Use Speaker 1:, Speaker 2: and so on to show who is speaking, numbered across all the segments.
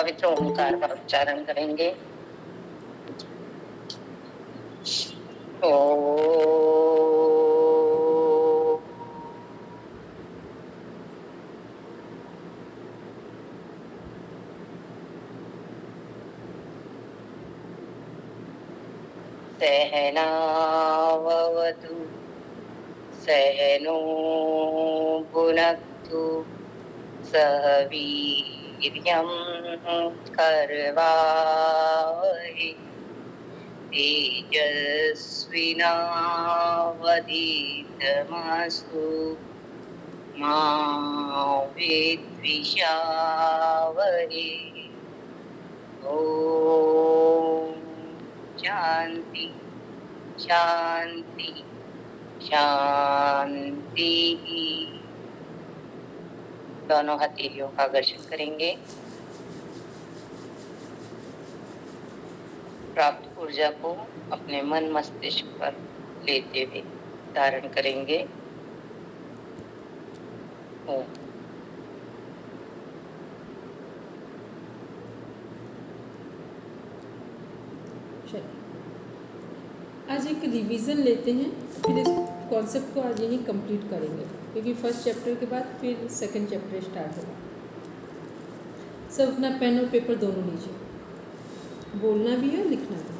Speaker 1: पवित्र ओंकार का उच्चारण करेंगे। सहनावतु सहनो भुनक्तु सह वीर्यं करवावहै तेजस्विनावधीतमस्तु मा विद्विषावहै। ओम शांति शांति शांति। दोनों हथेलियों का घर्षण करेंगे। प्राप्त ऊर्जा को अपने मन मस्तिष्क पर लेते हुए धारण करेंगे। ओम।
Speaker 2: आज एक रिवीजन लेते हैं, फिर इस कॉन्सेप्ट को आज यहीं कंप्लीट करेंगे, क्योंकि फर्स्ट चैप्टर के बाद फिर सेकंड चैप्टर स्टार्ट होगा। सब अपना पेन और पेपर दोनों लीजिए, बोलना भी है लिखना भी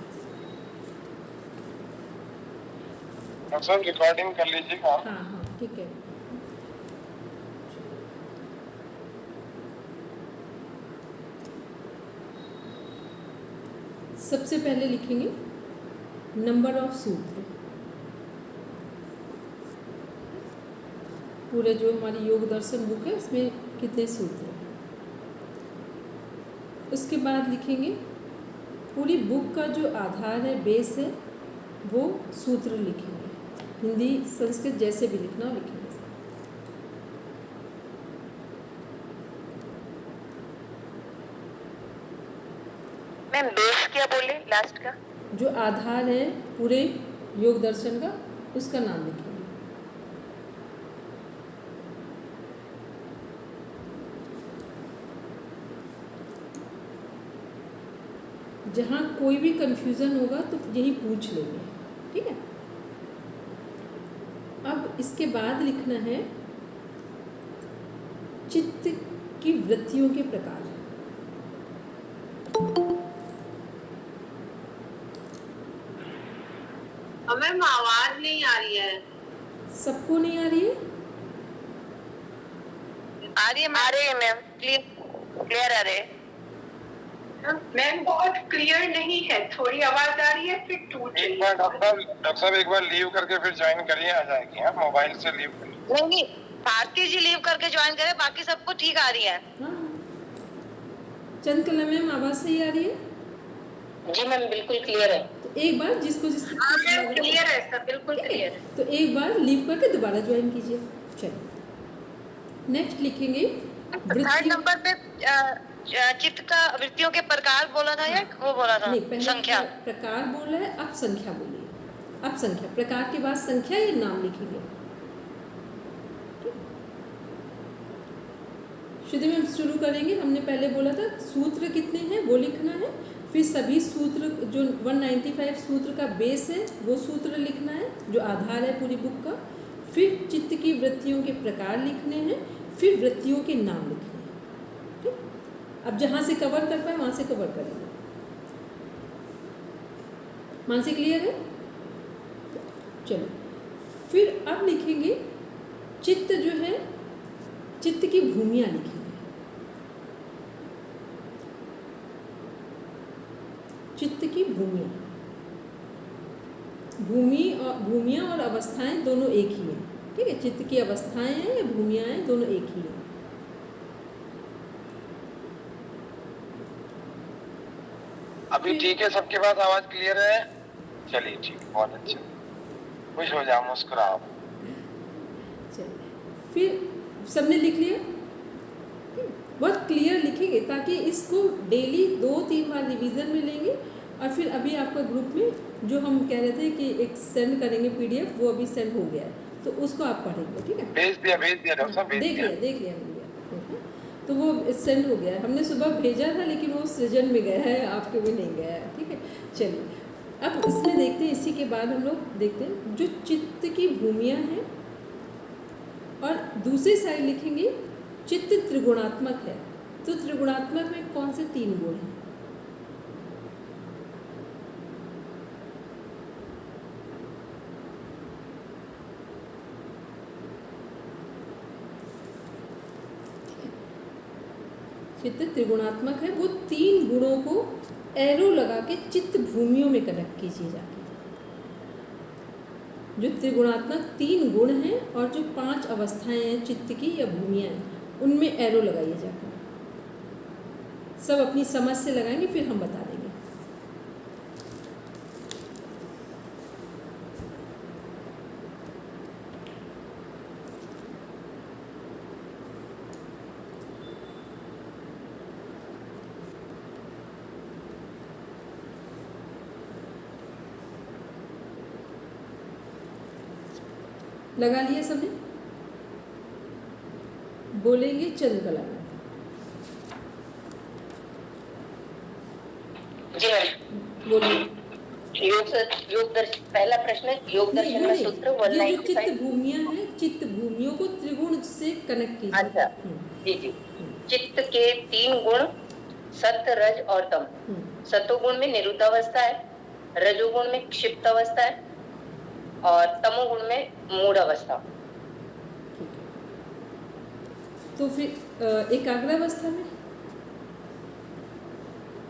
Speaker 2: है।
Speaker 3: सब रिकॉर्डिंग कर लीजिएगा।
Speaker 2: हाँ हाँ ठीक है। सबसे पहले लिखेंगे नंबर ऑफ सूत्र। पूरे जो हमारी योग दर्शन बुक है उसमें कितने सूत्र हैं। उसके बाद लिखेंगे पूरी बुक का जो आधार है, बेस है, वो सूत्र लिखेंगे। हिंदी संस्कृत जैसे भी लिखना हो लिखेंगे।
Speaker 1: मैम बेस क्या बोले लास्ट का?
Speaker 2: जो आधार है पूरे योग दर्शन का, उसका नाम लिखेंगे। जहाँ कोई भी कंफ्यूजन होगा तो यही पूछ लेंगे, ठीक है। अब इसके बाद लिखना है चित्त की वृत्तियों के प्रकार।
Speaker 4: मैम आवाज नहीं आ रही है।
Speaker 2: सबको नहीं आ रही है?
Speaker 1: आ रही है मैम, क्लियर आ रहे।
Speaker 4: मैम बहुत क्लियर नहीं है, थोड़ी आवाज आ रही है फिर टूट रही है।
Speaker 3: एक बार डॉक्टर साहब एक बार लीव करके फिर ज्वाइन करिए, आ जाएगी। हाँ, मोबाइल से लीव करिए।
Speaker 1: नहीं, भारती जी लीव करके ज्वाइन करें, बाकी सबको ठीक आ रही है।
Speaker 2: हाँ, चंद्रकला मैम आवाज सही आ रही है?
Speaker 1: जी मैम बिल्कुल क्लियर है।
Speaker 2: तो एक बार जिसको
Speaker 4: हाँ मैम क्लियर है, सब बिल्कुल क्लियर है।
Speaker 2: तो एक बार लीव करके दोबारा ज्वाइन कीजिए। चलिए नेक्स्ट लिखेंगे
Speaker 1: थर्ड नंबर पे चित्त का वृत्तियों के प्रकार बोला था, या वो बोला था?
Speaker 2: नहीं, पहले
Speaker 1: संख्या
Speaker 2: प्रकार बोला है, अब संख्या बोलिए। अब संख्या, प्रकार के बाद संख्या या नाम लिखेंगे। शुद्ध में हम शुरू करेंगे। हमने पहले बोला था सूत्र कितने हैं वो लिखना है, फिर सभी सूत्र जो 195 सूत्र का बेस है वो सूत्र लिखना है जो आधार है पूरी बुक का, फिर चित्त की वृत्तियों के प्रकार लिखने हैं, फिर वृत्तियों के नाम लिखने हैं, ठीक। अब जहाँ से कवर कर पाए वहाँ से कवर करेंगे। मानसी क्लियर है? चलो फिर अब लिखेंगे चित्त जो है, चित्त की भूमियाँ लिखेंगे। चित्त की भूमियाँ, भूमियाँ और अवस्थाएं दोनों एक ही हैं, ठीक है। चित्त की अवस्थाएं हैं या भूमियाँ हैं, दोनों एक ही हैं।
Speaker 3: अभी ठीक है? सबके पास आवाज क्लियर है? चलिए ठीक, बहुत अच्छा। खुश हो जाओ, मुस्कुराओ।
Speaker 2: चलिए फिर सबने लिख लिया, बहुत क्लियर लिखेंगे ताकि इसको डेली 2-3 बार रिवीजन में लेंगे। और फिर अभी आपका ग्रुप में जो हम कह रहे थे कि एक सेंड करेंगे PDF, वो अभी सेंड हो गया है, तो उसको आप पढ़ेंगे, ठीक है।
Speaker 3: भेज दिया डॉक्टर साहब, भेज दिया।
Speaker 2: देख लिया। तो वो सेंड हो गया है। हमने सुबह भेजा था लेकिन वो सृजन में गया है, आपके में नहीं गया है। ठीक है, चलिए अब इसमें देखते हैं। इसी के बाद हम लोग देखते हैं जो चित्त की भूमियाँ हैं, और दूसरी साइड लिखेंगे चित्त त्रिगुणात्मक है। तो त्रिगुणात्मक में कौन से 3 गुण हैं? चित्त त्रिगुणात्मक है, वो 3 गुणों को एरो लगा के चित्त भूमियों में कनेक्ट कीजिए जाके। जो त्रिगुणात्मक 3 गुण हैं और जो 5 अवस्थाएं हैं चित्त की या भूमियाँ हैं, उनमें एरो लगाइए जाकर। सब अपनी समझ से लगाएंगे, फिर हम बता देंगे। लगा लिया सबने? बोलेंगे चंद्रकला में।
Speaker 1: जी मैम।
Speaker 2: बोलिए।
Speaker 1: योग दर्शन, पहला प्रश्न है योग दर्शन में सूत्र
Speaker 2: ये जो चित्त
Speaker 1: 195।
Speaker 2: भूमियाँ हैं, चित्त भूमियों को त्रिगुण से कनेक्ट कीजिए।
Speaker 1: अच्छा, जी जी। चित्त के 3 गुण सत्व, रज और तम। सत्वगुण में निरुद्धावस्था है, रजोगुण में क्षिप्त अवस्था है और तमोगुण में मूढ़ अवस्था।
Speaker 2: ठीक है, तो फिर एकाग्रावस्था में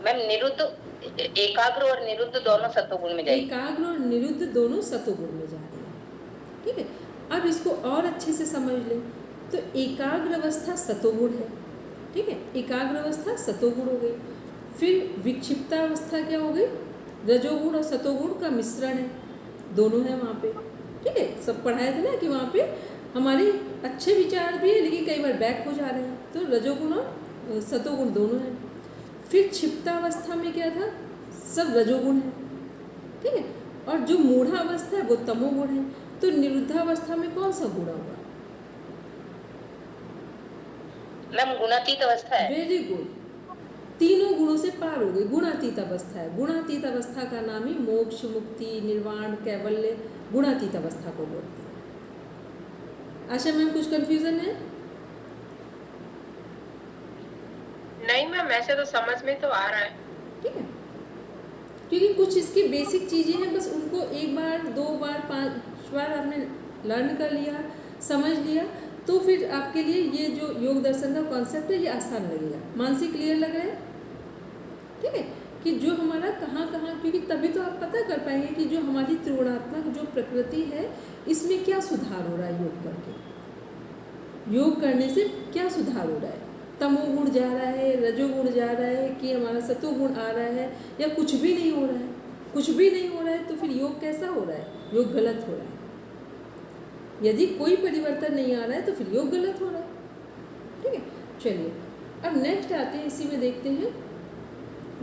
Speaker 1: मैम निरुद्ध, एकाग्र और निरुद्ध दोनों सत्वगुण में जाएगी।
Speaker 2: एकाग्र और निरुद्ध दोनों सतोगुण में जा रहे हैं। ठीक है, अब इसको और अच्छे से समझ लें। तो एकाग्र अवस्था सतोगुण है। ठीक है, एकाग्र अवस्था सतोगुण हो गई। फिर विक्षिप्ता अवस्था क्या हो गई? रजोगुण और सतोगुण का मिश्रण है, दोनों है वहाँ पे। ठीक है, सब पढ़ाए थे ना कि वहाँ पे हमारे अच्छे विचार भी है लेकिन कई बार बैक हो जा रहे हैं, तो रजोगुण और सतोगुण दोनों हैं। फिर क्षिप्तावस्था में क्या था? सब रजोगुण है। ठीक है, और जो मूढ़ावस्था है वो तमोगुण है। तो निरुद्धावस्था में कौन सा गुण होगा?
Speaker 1: मैम गुणातीत अवस्था है।
Speaker 2: वेरी गुड, तीनों गुणों से पार हो गई, गुणातीत अवस्था है। गुणातीत अवस्था का नाम ही मोक्ष, मुक्ति, निर्वाण, कैवल्य, गुणातीत अवस्था को बोलते हैं। आशा मैम, कुछ कंफ्यूजन है?
Speaker 4: नहीं मैम, ऐसे तो समझ में तो आ रहा है।
Speaker 2: ठीक है, क्योंकि कुछ इसकी बेसिक चीज़ें हैं, बस उनको 1 बार 2 बार 5 बार आपने लर्न कर लिया, समझ लिया, तो फिर आपके लिए ये जो योग दर्शन का कॉन्सेप्ट है ये आसान लगेगा। मानसिक क्लियर लग रहा है? ठीक है, कि जो हमारा कहाँ कहाँ, क्योंकि तभी तो आप पता कर पाएंगे कि जो हमारी त्रिगुणात्मक जो प्रकृति है इसमें क्या सुधार हो रहा है। योग करके, योग करने से क्या सुधार हो रहा है? तमोगुण जा रहा है, रजोगुण जा रहा है, कि हमारा सतोगुण आ रहा है, या कुछ भी नहीं हो रहा है? कुछ भी नहीं हो रहा है तो फिर योग कैसा हो रहा है? योग गलत हो रहा है। यदि कोई परिवर्तन नहीं आ रहा है तो फिर योग गलत हो रहा है। ठीक है, चलिए अब नेक्स्ट आते हैं। इसी में देखते हैं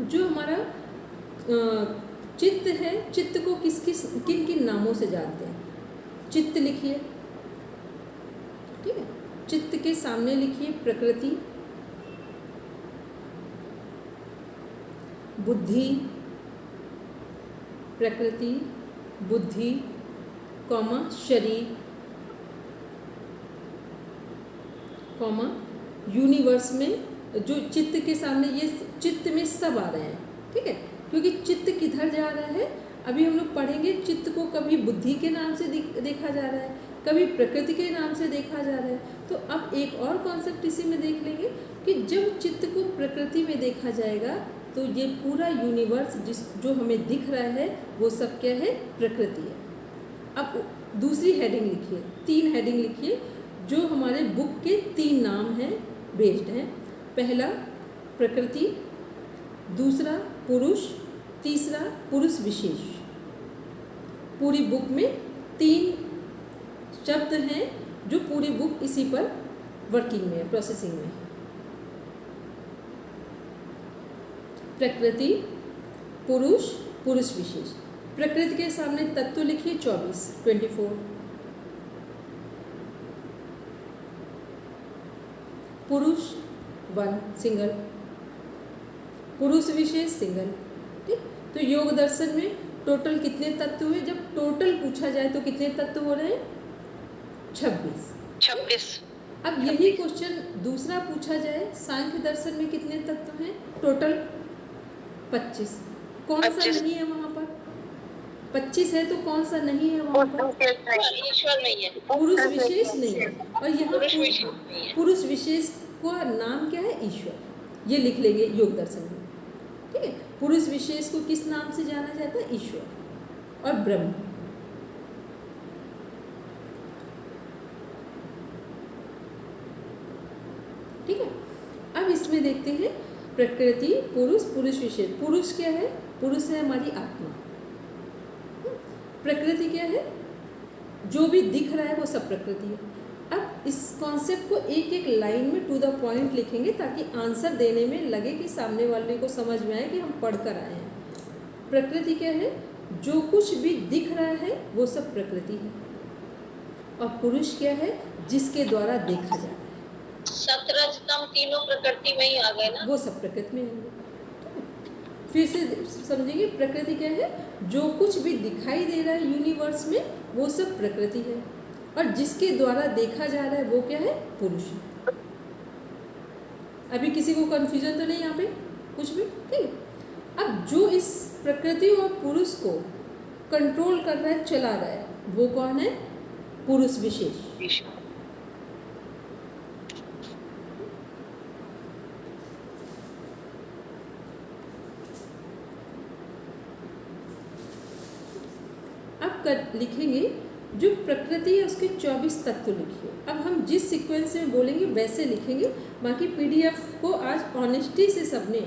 Speaker 2: जो हमारा चित्त है, चित्त को किन किन नामों से जानते हैं? चित्त लिखिए। ठीक है, चित्त के सामने लिखिए प्रकृति, बुद्धि, प्रकृति, बुद्धि, कॉमा शरीर, कॉमा यूनिवर्स में जो चित्त के सामने, ये चित्त में सब आ रहे हैं। ठीक है, क्योंकि चित्त किधर जा रहा है अभी हम लोग पढ़ेंगे। चित्त को कभी बुद्धि के नाम से देखा जा रहा है, कभी प्रकृति के नाम से देखा जा रहा है। तो अब एक और कॉन्सेप्ट इसी में देख लेंगे कि जब चित्त को प्रकृति में देखा जाएगा तो ये पूरा यूनिवर्स जो हमें दिख रहा है वो सब क्या है? प्रकृति है। अब दूसरी हेडिंग लिखिए, 3 हेडिंग लिखिए जो हमारे बुक के 3 नाम हैं, बेस्ड हैं। पहला प्रकृति, दूसरा पुरुष, तीसरा पुरुष विशेष। पूरी बुक में 3 शब्द हैं जो पूरी बुक इसी पर वर्किंग में है, प्रोसेसिंग में है। प्रकृति, पुरुष, पुरुष विशेष। प्रकृति के सामने तत्व लिखिए 24। पुरुष 1 सिंगल, पुरुष विशेष सिंगल। ठीक, तो योग दर्शन में टोटल कितने तत्व हुए? जब टोटल पूछा जाए तो कितने तत्व हो रहे हैं? 26।
Speaker 1: 26।
Speaker 2: अब यही क्वेश्चन दूसरा पूछा जाए, सांख्य दर्शन में कितने तत्व हैं टोटल? 25। कौन सा
Speaker 1: 25
Speaker 2: नहीं है वहाँ पर? 25 है तो कौन सा नहीं है वहाँ पर?
Speaker 1: ईश्वर नहीं है,
Speaker 2: पुरुष विशेष नहीं है। और यहाँ
Speaker 1: पुरुष विशेष नहीं है।
Speaker 2: पुरुष विशेष का नाम क्या है? ईश्वर। ये लिख लेंगे योग दर्शन में। ठीक है, पुरुष विशेष को किस नाम से जाना जाता है? ईश्वर और ब्रह्म। ठीक है, अब इसमें देखते हैं प्रकृति, पुरुष, पुरुष विशेष। पुरुष क्या है? पुरुष है हमारी आत्मा। प्रकृति क्या है? जो भी दिख रहा है वो सब प्रकृति है। अब इस कॉन्सेप्ट को एक एक लाइन में टू द पॉइंट लिखेंगे ताकि आंसर देने में लगे कि सामने वाले को समझ में आए कि हम पढ़ कर आए हैं। प्रकृति क्या है? जो कुछ भी दिख रहा है वो सब प्रकृति है। और पुरुष क्या है? जिसके द्वारा देखा जा रहा है।
Speaker 1: सतरजतम तीनों प्रकृति में ही आ गए ना,
Speaker 2: वो सब प्रकृति में होंगे। फिर से समझेंगे, प्रकृति क्या है? जो कुछ भी दिखाई दे रहा है यूनिवर्स में वो सब प्रकृति है। और जिसके द्वारा देखा जा रहा है वो क्या है? पुरुष है। अभी किसी को कंफ्यूजन तो नहीं यहाँ पे कुछ भी? ठीक है, अब जो इस प्रकृति और पुरुष को कंट्रोल कर रहा है, चला रहा है, वो कौन है? पुरुष विशेष। लिखेंगे जो प्रकृति है उसके 24 तत्व लिखिए। अब हम जिस सीक्वेंस में बोलेंगे वैसे लिखेंगे। बाकी पीडीएफ को आज ऑनेस्टी से सबने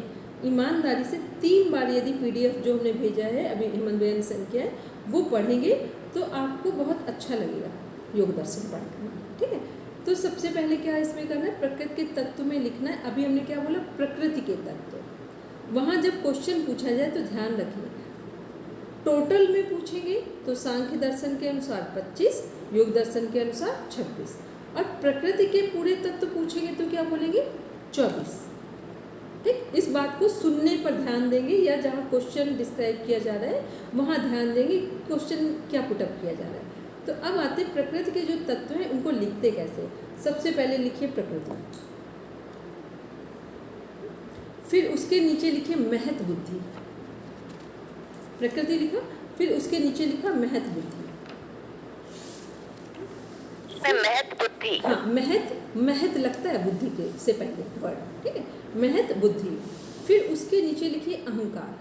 Speaker 2: ईमानदारी से 3 बार यदि पीडीएफ जो हमने भेजा है, अभी हेमंत भैया ने सेंड किया है, वो पढ़ेंगे तो आपको बहुत अच्छा लगेगा योग दर्शन पढ़कर। ठीक है, तो सबसे पहले क्या इसमें करना है? प्रकृति के तत्व में लिखना है। अभी हमने क्या बोला? प्रकृति के तत्व। वहाँ जब क्वेश्चन पूछा जाए तो ध्यान रखिए, टोटल में पूछेंगे तो सांख्य दर्शन के अनुसार 25, योग दर्शन के अनुसार 26, और प्रकृति के पूरे तत्व पूछेंगे तो क्या बोलेंगे? 24। ठीक, इस बात को सुनने पर ध्यान देंगे, या जहाँ क्वेश्चन डिस्क्राइब किया जा रहा है वहाँ ध्यान देंगे क्वेश्चन क्या पुटअप किया जा रहा है। तो अब आते प्रकृति के जो तत्व हैं उनको लिखते कैसे? सबसे पहले लिखिए प्रकृति, फिर उसके नीचे लिखिए महत बुद्धि। प्रकृति लिखा, फिर उसके नीचे लिखा महत बुद्धि।
Speaker 1: महत बुद्धि।
Speaker 2: हाँ, महत लगता है बुद्धि के से पहले वर्ड। ठीक है, महत बुद्धि। फिर उसके नीचे लिखिए अहंकार।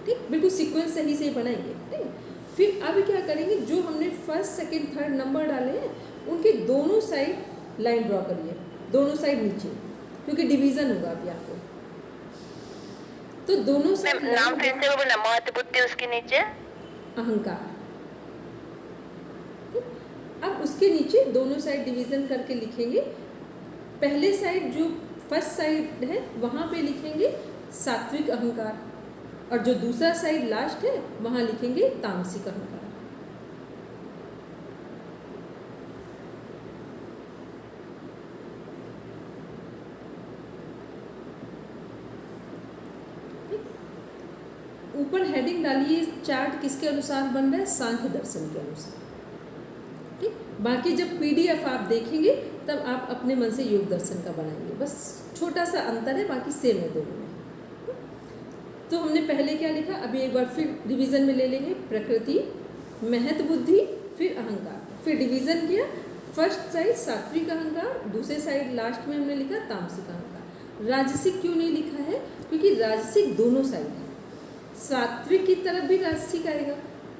Speaker 2: ठीक, बिल्कुल सीक्वेंस सही से बनाएंगे। ठीक है, फिर अब क्या करेंगे? जो हमने फर्स्ट, सेकंड, थर्ड नंबर डाले हैं उनके दोनों साइड लाइन ड्रॉ करिए, दोनों साइड नीचे, क्योंकि डिवीजन होगा अभी आपको। तो दोनों साइड
Speaker 1: नाम फिर से बोलना, महत बुद्धि, उसके नीचे
Speaker 2: अहंकार। अब उसके नीचे दोनों साइड डिवीजन करके लिखेंगे। पहले साइड जो फर्स्ट साइड है वहाँ पे लिखेंगे सात्विक अहंकार, और जो दूसरा साइड लास्ट है वहाँ लिखेंगे तामसिक अहंकार। ऊपर हेडिंग डालिए, चार्ट किसके अनुसार बन रहा है? सांख्य दर्शन के अनुसार। ठीक, बाकी जब पीडीएफ आप देखेंगे तब आप अपने मन से योग दर्शन का बनाएंगे, बस छोटा सा अंतर है, बाकी सेम है दोनों में। तो हमने पहले क्या लिखा? अभी एक बार फिर डिवीजन में ले लेंगे, प्रकृति, महत बुद्धि, फिर अहंकार, फिर डिवीजन किया। फर्स्ट साइड सात्विक अहंकार, दूसरे साइड लास्ट में हमने लिखा तामसिक अहंकार। राजसिक क्यों नहीं लिखा है? क्योंकि राजसिक दोनों साइड है। सात्विक की तरफ भी राजसिक आएगा,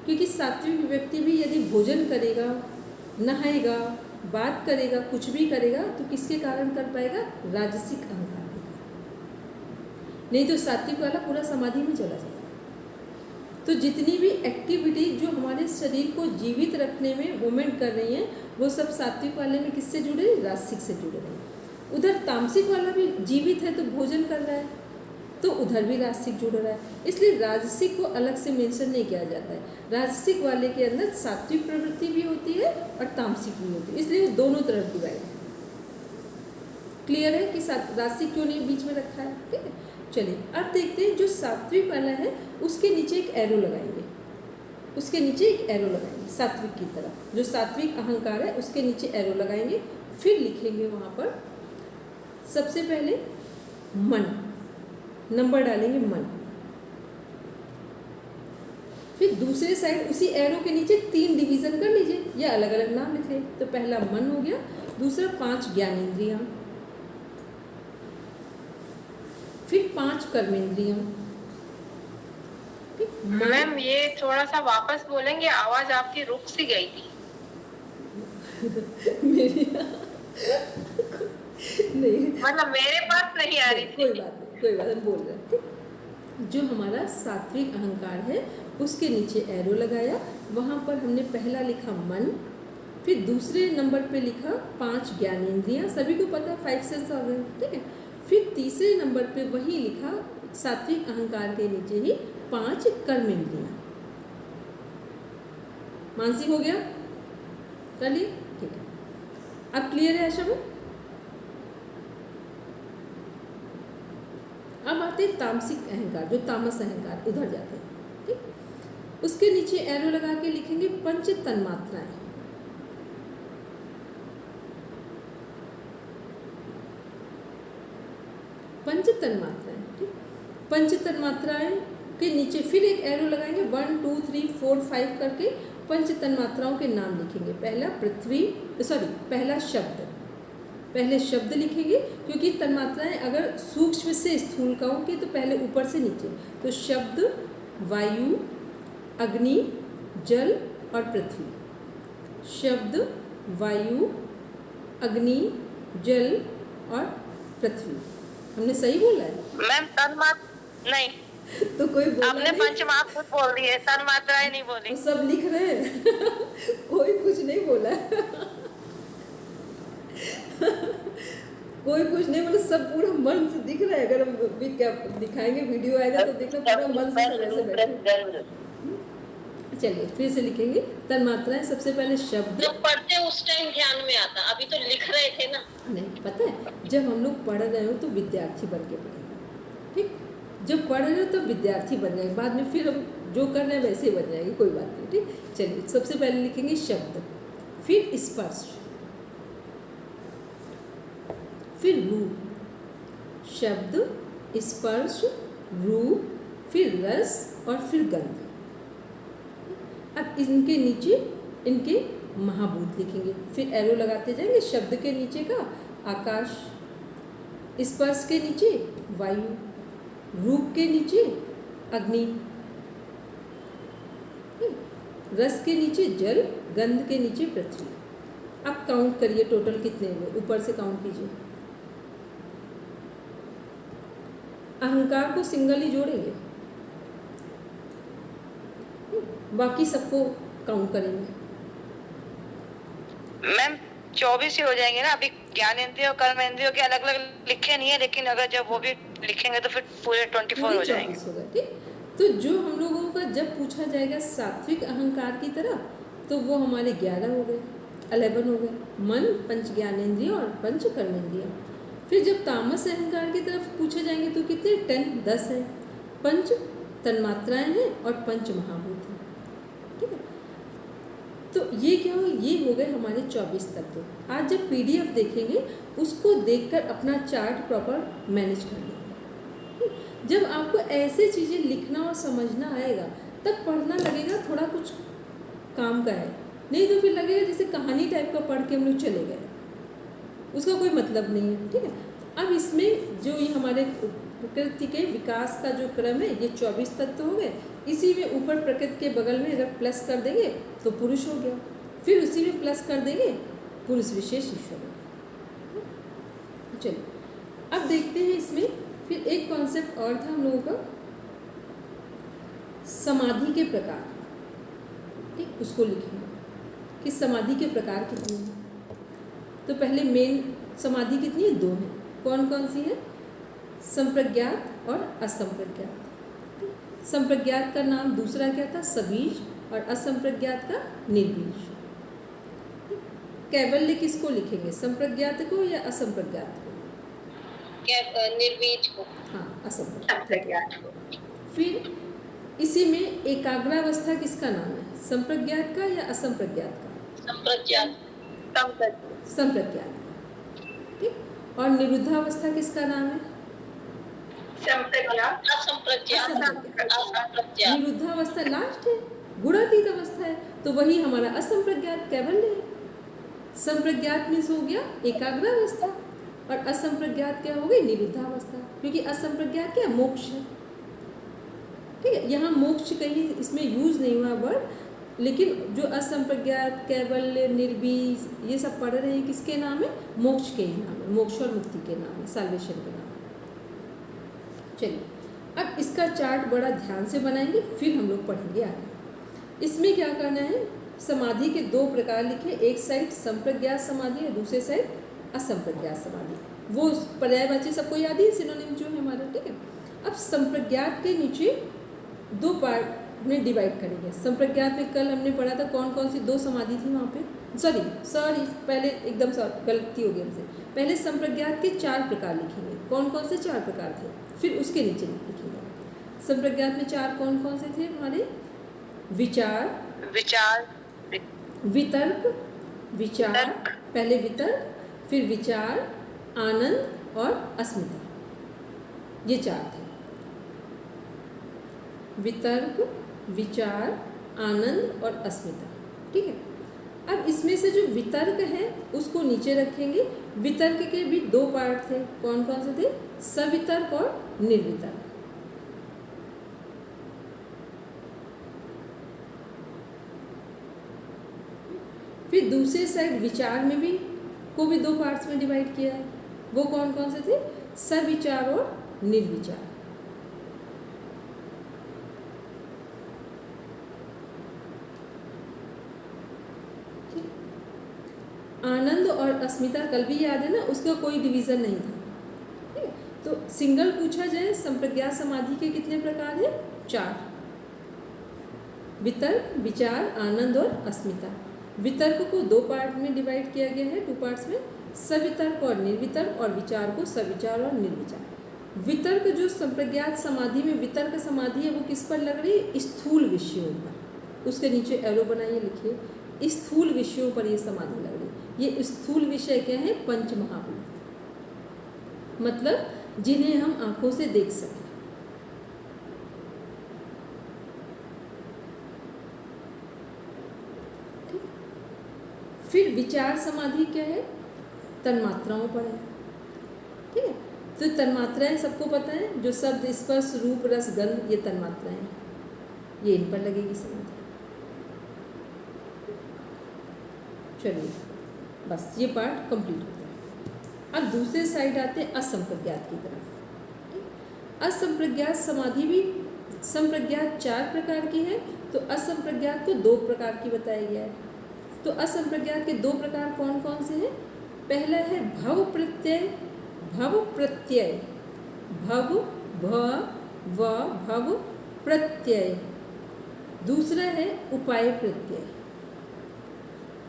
Speaker 2: क्योंकि सात्विक व्यक्ति भी यदि भोजन करेगा, नहाएगा, बात करेगा, कुछ भी करेगा तो किसके कारण कर पाएगा? राजसिक अहंकार। नहीं तो सात्विक वाला पूरा समाधि में चला जाएगा। तो जितनी भी एक्टिविटी जो हमारे शरीर को जीवित रखने में मूवमेंट कर रही हैं वो सब सात्विक वाले में किससे जुड़े? राजसिक से जुड़े हैं। उधर तामसिक वाला भी जीवित है तो भोजन कर रहा है, तो उधर भी राजसिक जुड़ रहा है। इसलिए राजसिक को अलग से मेंशन नहीं किया जाता है। राजसिक वाले के अंदर सात्विक प्रवृत्ति भी होती है और तामसिक भी होती है, इसलिए वो दोनों तरफ डिवाइड है। क्लियर है कि राशि क्यों नहीं बीच में रखा है? ठीक है, चलिए अब देखते हैं जो सात्विक वाला है उसके नीचे एक एरो लगाएंगे, उसके नीचे एक एरो लगाएंगे सात्विक की तरफ। जो सात्विक अहंकार है उसके नीचे एरो लगाएंगे, फिर लिखेंगे वहाँ पर सबसे पहले मन, नंबर डालेंगे मन। फिर दूसरे साइड उसी एरो के नीचे 3 डिवीजन कर लीजिए या अलग अलग नाम लिखे। तो पहला मन हो गया, दूसरा 5 ज्ञानेंद्रियां, फिर 5 कर्मेंद्रियां।
Speaker 4: मैम ये थोड़ा सा वापस बोलेंगे, आवाज आपकी रुक सी गई थी।
Speaker 2: मेरी नहीं,
Speaker 4: मतलब मेरे पास नहीं आ रही थी।
Speaker 2: कोई बात नहीं, कोई बात नहीं, बोल रहे हैं। ठीक, जो हमारा सात्विक अहंकार है उसके नीचे एरो लगाया, वहाँ पर हमने पहला लिखा मन, फिर दूसरे नंबर पे लिखा 5 ज्ञानेंद्रियाँ, सभी को पता है 5 सेंस ऑर्गन। ठीक है, फिर तीसरे नंबर पे वही लिखा सात्विक अहंकार के नीचे ही 5 कर्मेंद्रियाँ। मानसी हो गया? चलिए ठीक है, अब क्लियर है आशा में? अब आते हैं तामसिक अहंकार, जो तामस अहंकार, उधर जाते हैं। ठीक, उसके नीचे एरो लगा के लिखेंगे 5 तन्मात्राएं। पंच तन्मात्राएं, ठीक, पंच तन्मात्राएं के नीचे फिर एक एरो लगाएंगे 1 2 3 4 5 करके पंच तन्मात्राओं के नाम लिखेंगे। पहला पृथ्वी, पहला शब्द, पहले शब्द लिखेंगे क्योंकि तन्मात्राएं अगर सूक्ष्म से स्थूल कहूँगी तो पहले ऊपर से नीचे, तो शब्द, वायु, अग्नि, जल और पृथ्वी। शब्द, वायु, अग्नि, जल और पृथ्वी। हमने सही बोला है?
Speaker 4: मैम तन्मात्रा नहीं,
Speaker 2: तो कोई बोला
Speaker 4: आपने
Speaker 2: नहीं?
Speaker 4: पंचमात्र बोल दिए, तन्मात्राएं नहीं बोली।
Speaker 2: वो सब लिख रहे हैं कोई कुछ नहीं बोला कोई कुछ नहीं बोला, सब पूरा मन से दिख रहा है। अगर हम भी क्या दिखाएंगे, वीडियो आएगा तो देखना पूरा मन से सब ऐसे बैठे। चलिए फिर से लिखेंगे तन्मात्राएं। सबसे पहले शब्द,
Speaker 1: जब पढ़ते उस टाइम ध्यान में आता, अभी तो लिख रहे थे ना।
Speaker 2: नहीं पता है, जब हम लोग पढ़ रहे हो तो विद्यार्थी बन के पढ़ेंगे। ठीक, जब पढ़ रहे हो तो विद्यार्थी बन जाएंगे, बाद में फिर हम जो कर रहे हैं वैसे ही बन जाएंगे, कोई बात नहीं। ठीक, चलिए सबसे पहले लिखेंगे शब्द, फिर स्पर्श, फिर रूप। शब्द, स्पर्श, रूप, फिर रस और फिर गंध। अब इनके नीचे इनके महाभूत लिखेंगे, फिर एरो लगाते जाएंगे। शब्द के नीचे का आकाश, स्पर्श के नीचे वायु, रूप के नीचे अग्नि, रस के नीचे जल, गंध के नीचे पृथ्वी। अब काउंट करिए टोटल कितने हुए, ऊपर से काउंट कीजिए। अहंकार को सिंगल ही जोड़ेंगे, बाकी सबको काउंट करेंगे।
Speaker 4: मैम 24 ही हो जाएंगे ना, अभी ज्ञानेंद्रियों कर्मेंद्रियों के अलग अलग लिखे नहीं है, लेकिन अगर जब वो भी लिखेंगे तो फिर पूरे 24 हो जाएंगे।
Speaker 2: 24 होगा। ठीक, तो जो हम लोगों का जब पूछा जाएगा सात्विक अहंकार की तरह, तो वो हमारे 11 हो गए, 11 हो गए। मन, पंच ज्ञानेंद्रिय और पंच कर्मेंद्रिय। फिर जब तामस अहंकार की तरफ पूछे जाएंगे तो कितने, 10 है। पंच तन्मात्राएं हैं और पंच महाभूत हैं। ठीक है, तो ये क्या हो, ये हो गए हमारे 24 तत्व। आज जब PDF देखेंगे उसको देखकर अपना चार्ट प्रॉपर मैनेज कर लेंगे। जब आपको ऐसे चीज़ें लिखना और समझना आएगा तब पढ़ना लगेगा थोड़ा कुछ काम का है, नहीं तो फिर लगेगा जैसे कहानी टाइप का पढ़ के हम लोग चले गए, उसका कोई मतलब नहीं है। ठीक है, अब इसमें जो ये हमारे प्रकृति के विकास का जो क्रम है, ये 24 तत्व हो गए। इसी में ऊपर प्रकृति के बगल में अगर प्लस कर देंगे तो पुरुष हो गया, फिर उसी में प्लस कर देंगे पुरुष विशेष ईश्वर हो गया। चलिए अब देखते हैं इसमें फिर एक कॉन्सेप्ट और था हम लोगों का, समाधि के प्रकार। ठीक, उसको लिखेंगे कि समाधि के प्रकार कितने हैं। तो पहले मेन समाधि कितनी है, 2 हैं। कौन कौन सी है, संप्रज्ञात और असंप्रज्ञात। संप्रज्ञात का नाम दूसरा क्या था, सबीज, और असंप्रज्ञात का निर्बीज। कैवल्य किसको लिखेंगे, संप्रज्ञात को या असंप्रज्ञात को?
Speaker 1: निर्वीज को,
Speaker 2: हाँ, असंप्रज्ञात।
Speaker 1: संप्रज्ञात को।
Speaker 2: फिर इसी में एकाग्रावस्था किसका नाम है, संप्रज्ञात का या असंप्रज्ञात का?
Speaker 1: संप्रज्ञात,
Speaker 2: संप्रज्ञात का, ठीक। और निरुद्धावस्था किसका नाम है?
Speaker 1: संप्रज्ञात, असंप्रज्ञात, असंप्रज्ञात।
Speaker 2: निरुद्धावस्था लास्ट है, गुणातीत अवस्था है, तो वही हमारा असंप्रज्ञात कैवल्य है। संप्रज्ञात मीन्स हो गया एकाग्रावस्था और असंप्रज्ञात क्या हो गई, निरुद्धावस्था, क्योंकि असंप्रज्ञात क्या, मोक्ष है, ठीक है। यहाँ मोक्ष कहीं इसमें यूज नहीं हुआ वर्ड, लेकिन जो असंप्रज्ञात, कैवल्य, निर्बीज ये सब पढ़ रहे हैं किसके नाम है, मोक्ष के नाम है, मोक्ष और मुक्ति के नाम है, साल्वेशन के नाम है। चलिए अब इसका चार्ट बड़ा ध्यान से बनाएंगे, फिर हम लोग पढ़ेंगे आगे। इसमें क्या करना है, समाधि के दो प्रकार लिखे, एक साइड संप्रज्ञात समाधि और दूसरे साइड असंप्रज्ञात समाधि। वो पर्यायवाची सबको याद ही, सिनोनिम जो है हमारा, ठीक है। अब संप्रज्ञात के नीचे दो पार्ट में डिवाइड करेंगे। संप्रज्ञात में कल हमने पढ़ा था कौन कौन सी दो समाधि थी वहाँ पे, सॉरी पहले एकदम गलती हो गई हमसे। पहले संप्रज्ञात के 4 प्रकार लिखेंगे, कौन कौन से 4 प्रकार थे, फिर उसके नीचे लिखेंगे। संप्रज्ञात में 4 कौन कौन से थे हमारे, विचार, वितर्क, विचार, पहले वितर्क, फिर विचार, आनंद और अस्मिता, ये 4 थे। वितर्क, विचार, आनंद और अस्मिता, ठीक है। अब इसमें से जो वितर्क है उसको नीचे रखेंगे। वितर्क के भी 2 पार्ट थे, कौन कौन से थे, सवितर्क और निर्वितर्क। फिर दूसरे साइड विचार में भी को भी 2 पार्ट्स में डिवाइड किया है, वो कौन कौन से थे, सविचार और निर्विचार। आनंद और अस्मिता कल भी याद है ना, उसका कोई डिवीजन नहीं था, ठीक है। तो सिंगल पूछा जाए, संप्रज्ञात समाधि के कितने प्रकार हैं, 4, वितर्क, विचार, आनंद और अस्मिता। वितर्क को 2 पार्ट में डिवाइड किया गया है, 2 पार्ट्स में, सवितर्क और निर्वितर्क, और विचार को सविचार और निर्विचार। वितर्क जो संप्रज्ञात समाधि में वितर्क समाधि है वो किस पर लग रही है, स्थूल विषयों पर, उसके नीचे एरो बनाइए, लिखिए स्थूल विषयों पर ये समाधि लग रही है। ये स्थूल विषय क्या है, पंच महाभूत, मतलब जिन्हें हम आंखों से देख सकें। फिर विचार समाधि क्या है, तन्मात्राओं पर है, ठीक है। तो तन्मात्राएं सबको पता है, जो शब्द, स्पर्श, रूप, रस, गंध, ये तन्मात्राएं हैं, ये इन पर लगेगी समाधि। चलिए बस ये पार्ट कंप्लीट होता है। अब दूसरे साइड आते हैं असंप्रज्ञात की तरफ। असंप्रज्ञात समाधि भी संप्रज्ञात 4 प्रकार की है, तो असंप्रज्ञात को 2 प्रकार की बताया गया है। तो असंप्रज्ञात के 2 प्रकार कौन कौन से हैं, पहला है भव प्रत्यय, भव प्रत्यय, भव व भव प्रत्यय। दूसरा है उपाय प्रत्यय,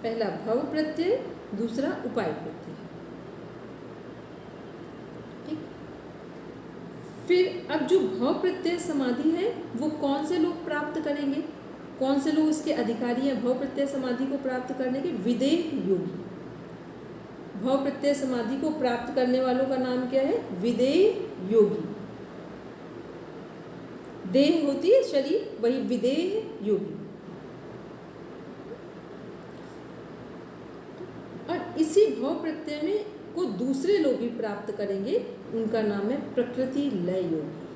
Speaker 2: पहला भव प्रत्यय, दूसरा उपाय प्रत्यय, ठीक। फिर अब जो भव प्रत्यय समाधि है वो कौन से लोग प्राप्त करेंगे, कौन से लोग इसके अधिकारी हैं भव प्रत्यय समाधि को प्राप्त करने के, विदेह योगी। भव प्रत्यय समाधि को प्राप्त करने वालों का नाम क्या है, विदेह योगी। देह होती है शरीर, वही विदेह योगी। और इसी भव प्रत्यय में को दूसरे लोग भी प्राप्त करेंगे, उनका नाम है प्रकृति लय योगी।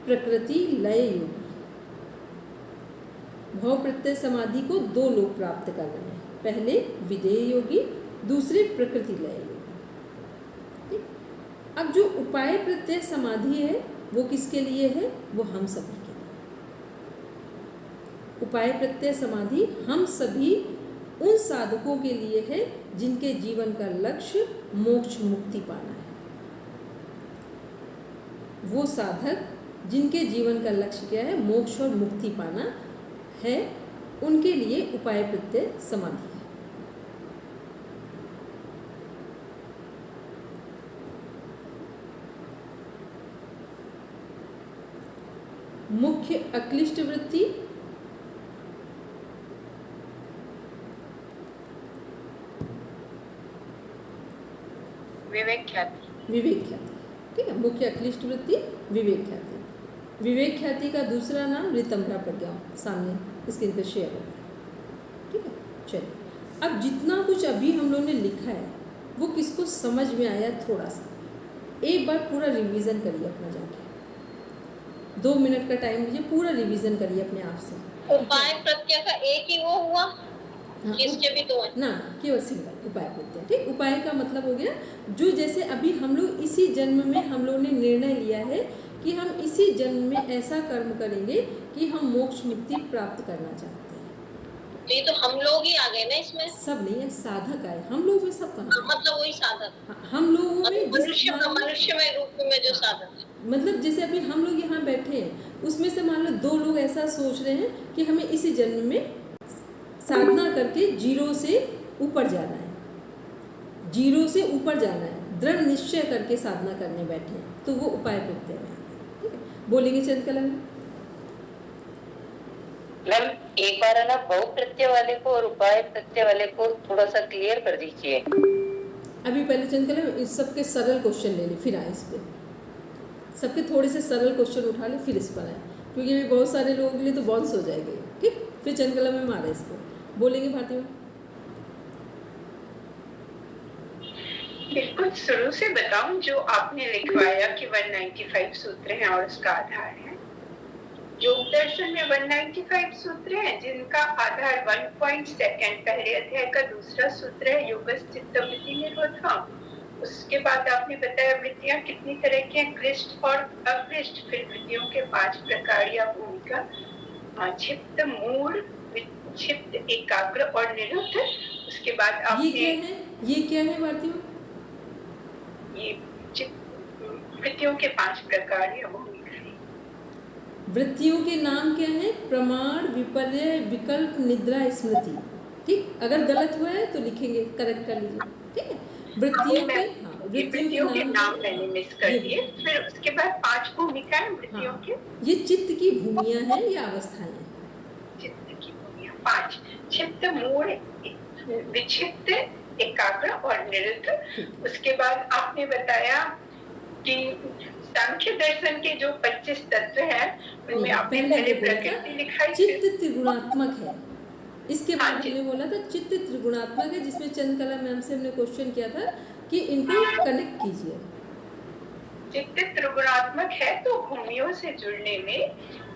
Speaker 2: प्रकृति लय योगी भव प्रत्यय समाधि को 2 लोग प्राप्त कर रहे हैं, पहले विदेह योगी, दूसरे प्रकृति लय योगी। अब जो उपाय प्रत्यय समाधि है वो किसके लिए है, वो हम सभी के लिए। उपाय प्रत्यय समाधि हम सभी उन साधकों के लिए है जिनके जीवन का लक्ष्य मोक्ष मुक्ति पाना है। वो साधक जिनके जीवन का लक्ष्य क्या है, मोक्ष और मुक्ति पाना है, उनके लिए उपाय प्रत्यय समाधि है। मुख्य अक्लिष्ट वृत्ति,
Speaker 1: विवेक ख्याति।
Speaker 2: विवेक ख्याति, ठीक है। मुख्य अक्लिष्ट वृत्ति विवेक ख्याति। विवेक ख्याति का दूसरा नाम ऋतंभरा प्रज्ञा, सामने स्क्रीन पे शेयर हो रहा है, ठीक है। चलिए, अब जितना कुछ अभी हम लोगों ने लिखा है वो किसको समझ में आया, थोड़ा सा एक बार पूरा रिवीजन करिए अपना जाके, 2 मिनट का टाइम लीजिए, पूरा रिवीजन करिए अपने आप से।
Speaker 1: उपाय प्रत्यय का एक ही वो हुआ,
Speaker 2: हाँ,
Speaker 1: इसके भी 2 हैं
Speaker 2: ना, केवल सिंगल उपाय प्रत्यय, ठीक। उपाय का मतलब हो गया जो, जैसे अभी हम लोग इसी जन्म में हम लोगों ने निर्णय लिया है कि हम इसी जन्म में ऐसा कर्म करेंगे कि हम मोक्ष मुक्ति प्राप्त करना चाहते हैं।
Speaker 1: तो ये तो हम लोग ही आ गए ना इसमें,
Speaker 2: सब नहीं है, साधक आए हम लोग में, सब कहाँ,
Speaker 1: मतलब वही साधक,
Speaker 2: हम लोगों में
Speaker 1: मनुष्यमय रूप में जो साधक है।
Speaker 2: मतलब जैसे अभी हम लोग यहाँ बैठे हैं, उसमें से मान लो 2 लोग ऐसा सोच रहे हैं कि हमें इसी जन्म में साधना करके 0 से ऊपर जाना है, 0 से ऊपर जाना है, दृढ़ निश्चय करके साधना करने बैठे हैं, तो वो उपाय प्रत्यय में आता है, ठीक है। बोलेंगे चंद्रकला में?
Speaker 1: मैम एक बार है ना बहु प्रत्यय वाले को और उपाय प्रत्यय वाले को थोड़ा सा क्लियर कर दीजिए।
Speaker 2: अभी पहले चंद्रकला में इस सबके सरल क्वेश्चन ले ले, फिर आए इस पे, सबके थोड़े से सरल क्वेश्चन उठा ले, फिर इस पर आए, क्योंकि अभी बहुत सारे लोगों के लिए तो बाउंस हो जाएगा, ठीक। फिर चंद्रकला में मारे इस पर। बोलेंगे भारती में?
Speaker 5: बिल्कुल शुरू से बताऊं, जो आपने लिखवाया कि 195 सूत्र हैं और उसका आधार है, योग दर्शन में 195 सूत्र हैं जिनका आधार 1.2 पहले अध्याय का दूसरा सूत्र है, योगस्थितवृत्ति निरोधम। उसके बाद आपने बताया वृत्तियां कितनी तरह की हैं, क्लिष्ट और अक्लिष्ट, फिर वृत्तियों के 5 प्रकार या भूमिका, क्षिप्त, मूढ़, विक्षिप्त, एकाग्र और निरुद्ध। उसके बाद आपने
Speaker 2: ये क्या है भारती में?
Speaker 5: ये वृत्तियों के 5 प्रकार या भूमिका।
Speaker 2: वृत्तियों के नाम क्या है? प्रमाण, विपर्य, विकल्प, निद्रा, स्मृति, ठीक। अगर गलत हुआ है तो लिखेंगे, करेक्ट कर लीजिए, ठीक है। वृत्तियों के नाम
Speaker 5: मैंने मिस कर दिए। फिर उसके बाद 5 भूमिकाएं वृत्तियों के।
Speaker 2: ये चित्त की भूमियां हैं या अवस्थाएं हैं?
Speaker 5: चित्त की भूमियां 5, क्षिप्त, मूढ़, विक्षिप्त, एकाग्र और निरुद्ध। उसके बाद आपने बताया कि सांख्य दर्शन के जो 25 तत्व हैं उनमें आपने पहले प्रकृति लिखाई,
Speaker 2: चित्त त्रिगुणात्मक है। इसके बाद हमने बोला था चित्त त्रिगुणात्मक है, जिसमें चंद्रकला मैम से हमने क्वेश्चन किया था कि इनको कनेक्ट कीजिए।
Speaker 5: चित्त त्रिगुणात्मक है तो भूमियों से जुड़ने में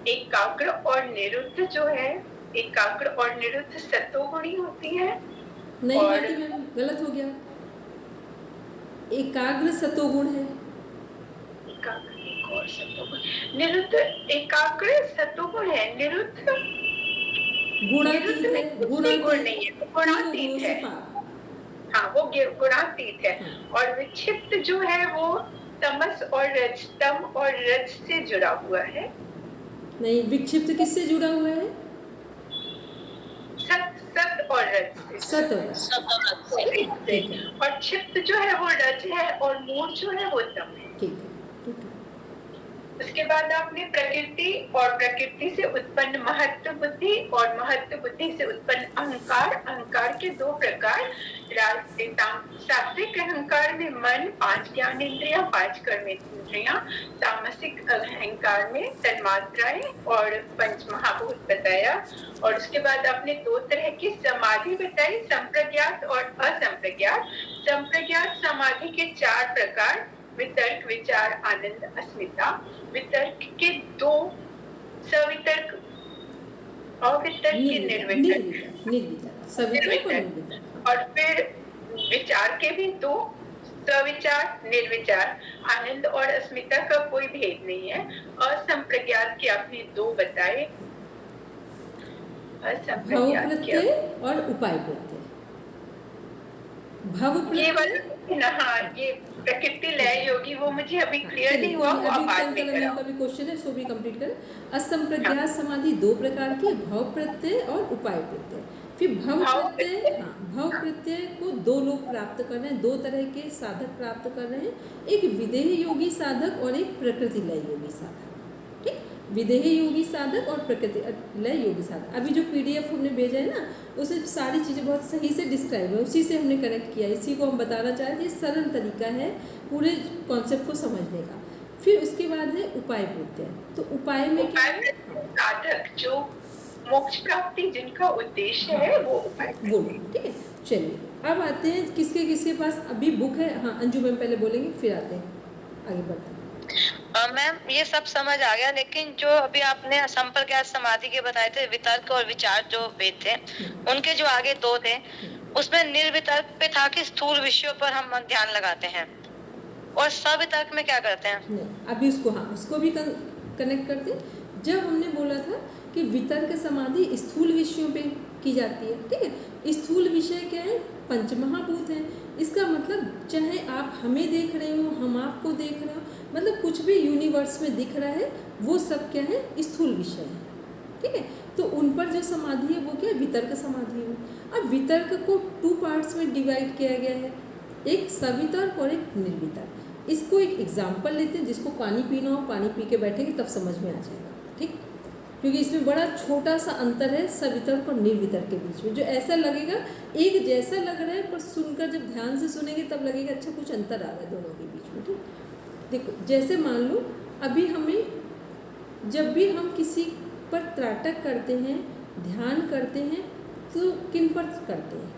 Speaker 5: एकाग्र और निरुद्ध जो है, एकाग्र और निरुद्ध सत्वगुणी होती है।
Speaker 2: नहीं भारती मैम, गलत हो गया, एकाग्र सतोगुण है।
Speaker 5: और सत्वगुण, निरुद्ध एकाग्र सत्वगुण है, निरुद्ध
Speaker 2: गुणातीत है,
Speaker 5: गुण नहीं है, गुणातीत है। हाँ, वो गुणातीत है। और विक्षिप्त जो है वो तमस और रज, तम और रज से जुड़ा हुआ है।
Speaker 2: नहीं, विक्षिप्त किससे जुड़ा हुआ है?
Speaker 5: सत और रज से। और क्षिप्त जो है वो रज है और मूढ़ जो है वो तम है।
Speaker 2: ठीक है।
Speaker 5: उसके बाद आपने प्रकृति और प्रकृति से उत्पन्न महत्व बुद्धि और महत्व बुद्धि से उत्पन्न अहंकार, अहंकार के 2 प्रकार, सात्विक अहंकार में मन, 5 ज्ञानेंद्रियां, 5 कर्मेंद्रियां, तामसिक अहंकार में तन्मात्राएं और 5 महाभूत बताया। और उसके बाद आपने 2 तरह की समाधि बताई, संप्रज्ञात और असंप्रज्ञात। संप्रज्ञात समाधि के 4 प्रकार, वितर्क, विचार, आनंद, अस्मिता। वितर्क के 2, सवितर्क, अवितर्क के निर्वितर्क, और फिर विचार के भी 2, सविचार, निर्विचार। आनंद और अस्मिता का कोई भेद नहीं है। असंप्रज्ञात के आपने 2 बताए,
Speaker 2: असंप्रज्ञात और उपाय प्रत्यय। भव प्रत्यय,
Speaker 5: ये प्रकृति लय योगी, वो मुझे अभी क्लियर नहीं हुआ, वो आप बाद में कराओ।
Speaker 2: का भी क्वेश्चन है, सो भी कंप्लीट करें। असंप्रज्ञात समाधि 2 प्रकार की, भव प्रत्यय और उपाय प्रत्यय। फिर भव प्रत्यय, भव प्रत्यय को 2 लोग प्राप्त कर रहे हैं, 2 तरह के साधक प्राप्त कर रहे हैं, एक विदेह योगी साधक और एक प्रकृति लय योगी साधक, ठीक। विदेह योगी साधक और प्रकृति लय योगी साधक। अभी जो PDF हमने भेजा है ना, उसमें सारी चीज़ें बहुत सही से डिस्क्राइब है, उसी से हमने कनेक्ट किया, इसी को हम बताना चाह रहे थे। सरल तरीका है पूरे कॉन्सेप्ट को समझने का। फिर उसके बाद है उपाय पूछते हैं। तो उपाय में क्या है?
Speaker 5: साधक जो मोक्ष प्राप्ति जिनका उद्देश्य है वो उपाय
Speaker 2: वो, ठीक है। चलिए अब आते हैं किसके किसके पास अभी बुक है। हाँ अंजू मैम पहले बोलेंगे, फिर आते हैं आगे बढ़ते हैं।
Speaker 4: मैम ये सब समझ आ गया, लेकिन जो अभी आपने संपर्क या समाधि के बताए थे, वितर्क और विचार जो वेद थे, उनके जो आगे 2 थे, उसमें निर्वितर्क पे था कि स्थूल विषयों पर हम ध्यान लगाते हैं, और सवितर्क में क्या करते हैं?
Speaker 2: नहीं, अभी उसको, हाँ उसको भी कनेक्ट करते हैं। जब हमने बोला था कि वितर्क समाधि स्थूल विषयों पे की जाती है, ठीक है। स्थूल विषय क्या है? पंचमहाभूत है। इसका मतलब चाहे आप हमें देख रहे हो, हम आपको देख रहे हो, मतलब कुछ भी यूनिवर्स में दिख रहा है, वो सब क्या है? स्थूल विषय है, ठीक है। तो उन पर जो समाधि है वो क्या है? वितर्क समाधि है। अब वितर्क को 2 पार्ट्स में डिवाइड किया गया है, एक सवितर्क और एक निर्वितर्क। इसको एक एग्जाम्पल लेते हैं, जिसको पानी पीना हो, पानी पी के बैठेंगे तब समझ में आ जाएगा, ठीक। क्योंकि इसमें बड़ा छोटा सा अंतर है सवितर्क और निर्वितर्क के बीच में, जो ऐसा लगेगा एक जैसा लग रहा है, पर सुनकर जब ध्यान से सुनेंगे तब लगेगा अच्छा कुछ अंतर आ रहा है दोनों के बीच में, ठीक। देखो जैसे मान लो अभी हमें, जब भी हम किसी पर त्राटक करते हैं, ध्यान करते हैं, तो किन पर करते हैं?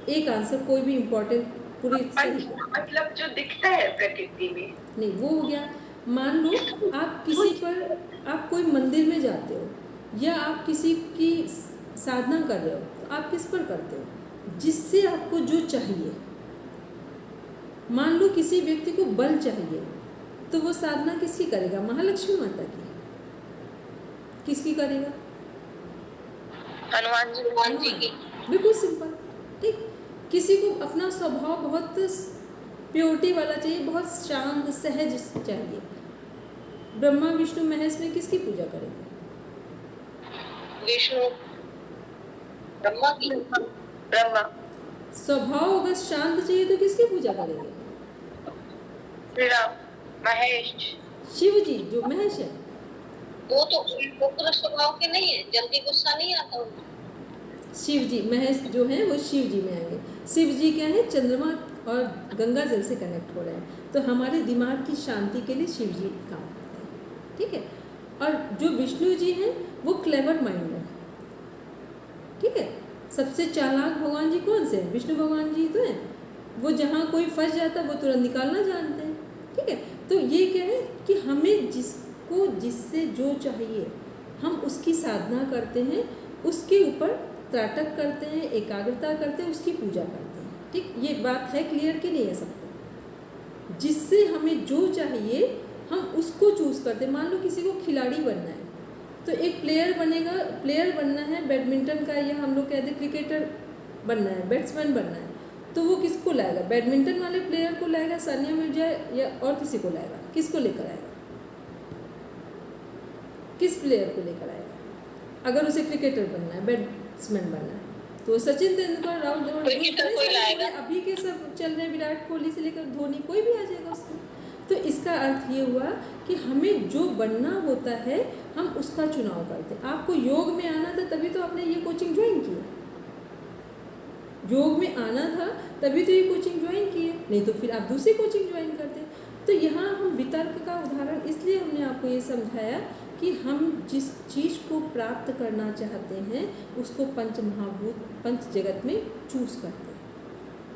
Speaker 2: एक आंसर कोई भी इम्पोर्टेंट पूरी सही,
Speaker 5: मतलब जो दिखता है प्रकृति में।
Speaker 2: नहीं वो हो गया। मान लो आप किसी पर, आप कोई मंदिर में जाते हो या आप किसी की साधना कर रहे हो, तो आप किस पर करते हो? जिससे आपको जो चाहिए। मान लो किसी व्यक्ति को बल चाहिए, तो वो साधना किसकी करेगा? महालक्ष्मी माता की। किसकी करेगा?
Speaker 1: हनुमान जी की।
Speaker 2: बिल्कुल सिंपल, ठीक। किसी को अपना स्वभाव बहुत प्योरिटी वाला चाहिए, बहुत शांत सहज चाहिए, ब्रह्मा विष्णु महेश में किसकी पूजा करेंगे?
Speaker 1: विष्णु, ब्रह्मा की। ब्रह्मा।
Speaker 2: स्वभाव अगर शांत चाहिए तो किसकी पूजा करेंगे?
Speaker 1: श्री राम, महेश।
Speaker 2: शिव जी जो महेश है।
Speaker 1: वो तो उग्र स्वभाव के नहीं है, जल्दी गुस्सा नहीं आता उनको।
Speaker 2: शिव जी महेश जो है वो शिव जी में आएंगे। शिव जी क्या है? चंद्रमा और गंगा जल से कनेक्ट हो रहे हैं, तो हमारे दिमाग की शांति के लिए शिव जी काम करते हैं, ठीक है। और जो विष्णु जी हैं वो क्लेवर माइंड है, ठीक है। सबसे चालाक भगवान जी कौन से हैं? विष्णु भगवान जी तो हैं। वो जहाँ कोई फंस जाता है वो तुरंत निकालना जानते हैं, ठीक है। तो ये क्या है कि हमें जिसको जिससे जो चाहिए हम उसकी साधना करते हैं, उसके ऊपर त्राटक करते हैं, एकाग्रता करते हैं, उसकी पूजा करते हैं, ठीक। ये बात है क्लियर कि नहीं है सबको? जिससे हमें जो चाहिए हम उसको चूज़ करते हैं। मान लो किसी को खिलाड़ी बनना है, तो एक प्लेयर बनेगा, प्लेयर बनना है बैडमिंटन का, या हम लोग कहते हैं क्रिकेटर बनना है, बैट्समैन बनना है, तो वो किसको लाएगा? बैडमिंटन वाले प्लेयर को लाएगा, सानिया मिर्जा या और किसी को लाएगा? किसको लेकर आएगा? किस प्लेयर को लेकर आएगा? अगर उसे क्रिकेटर बनना है, बैट्समैन बनना है, तो सचिन तेंदुलकर, राहुल द्रविड़, अभी के सब चल रहे, विराट कोहली से लेकर धोनी, कोई भी आ जाएगा उसमें। तो इसका अर्थ ये हुआ कि हमें जो बनना होता है हम उसका चुनाव करते हैं। आपको योग में आना था तभी तो आपने ये कोचिंग ज्वाइन की, योग में आना था तभी तो ये कोचिंग ज्वाइन की है, नहीं तो फिर आप दूसरी कोचिंग ज्वाइन करते। तो यहाँ हम वितर्क का उदाहरण इसलिए हमने आपको ये समझाया कि हम जिस चीज़ को प्राप्त करना चाहते हैं उसको पंच महाभूत, पंच जगत में चूज करते हैं,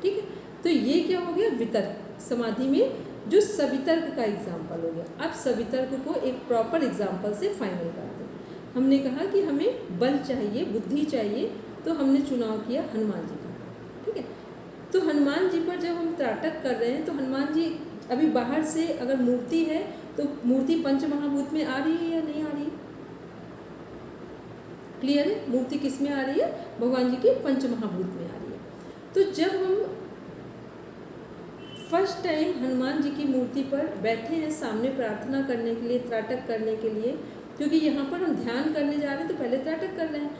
Speaker 2: ठीक है। तो ये क्या हो गया? वितर्क समाधि में जो सवितर्क का एग्जाम्पल हो गया। अब सवितर्क को एक प्रॉपर एग्जाम्पल से फाइनल करते हैं। हमने कहा कि हमें बल चाहिए, बुद्धि चाहिए, तो हमने चुनाव किया हनुमान जी का, ठीक है। तो हनुमान जी पर जब हम त्राटक कर रहे हैं तो हनुमान जी अभी बाहर से अगर मूर्ति है तो मूर्ति पंच महाभूत में आ रही है या नहीं आ रही है? क्लियर है? मूर्ति किस में आ रही है? भगवान जी के पंच महाभूत में आ रही है। तो जब हम फर्स्ट टाइम हनुमान जी की मूर्ति पर बैठे हैं सामने प्रार्थना करने के लिए, त्राटक करने के लिए, क्योंकि यहाँ पर हम ध्यान करने जा रहे हैं तो पहले त्राटक कर रहे हैं।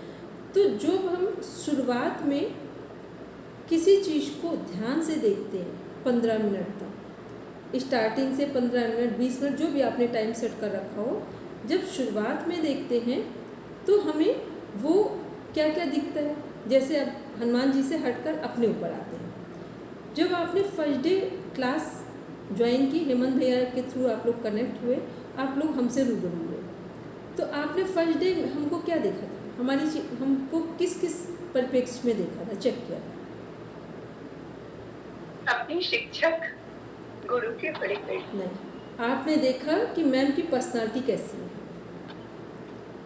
Speaker 2: तो जब हम शुरुआत में किसी चीज़ को ध्यान से देखते हैं 15 मिनट तक, स्टार्टिंग से 15 मिनट 20 मिनट जो भी आपने टाइम सेट कर रखा हो, जब शुरुआत में देखते हैं तो हमें वो क्या क्या दिखता है। जैसे अब हनुमान जी से हटकर अपने ऊपर आते हैं। जब आपने फर्स्ट डे क्लास ज्वाइन की, हेमंत भैया के थ्रू आप लोग कनेक्ट हुए, आप लोग हमसे रूबरू हुए, तो आपने फर्स्ट डे हमको क्या देखा था, हमको किस किस परिप्रेक्ष्य में देखा था, चेक किया था?
Speaker 5: अपनी शिक्षक गुरु के बड़े बड़े
Speaker 2: नहीं, आपने देखा कि मैम की पर्सनालिटी कैसी है,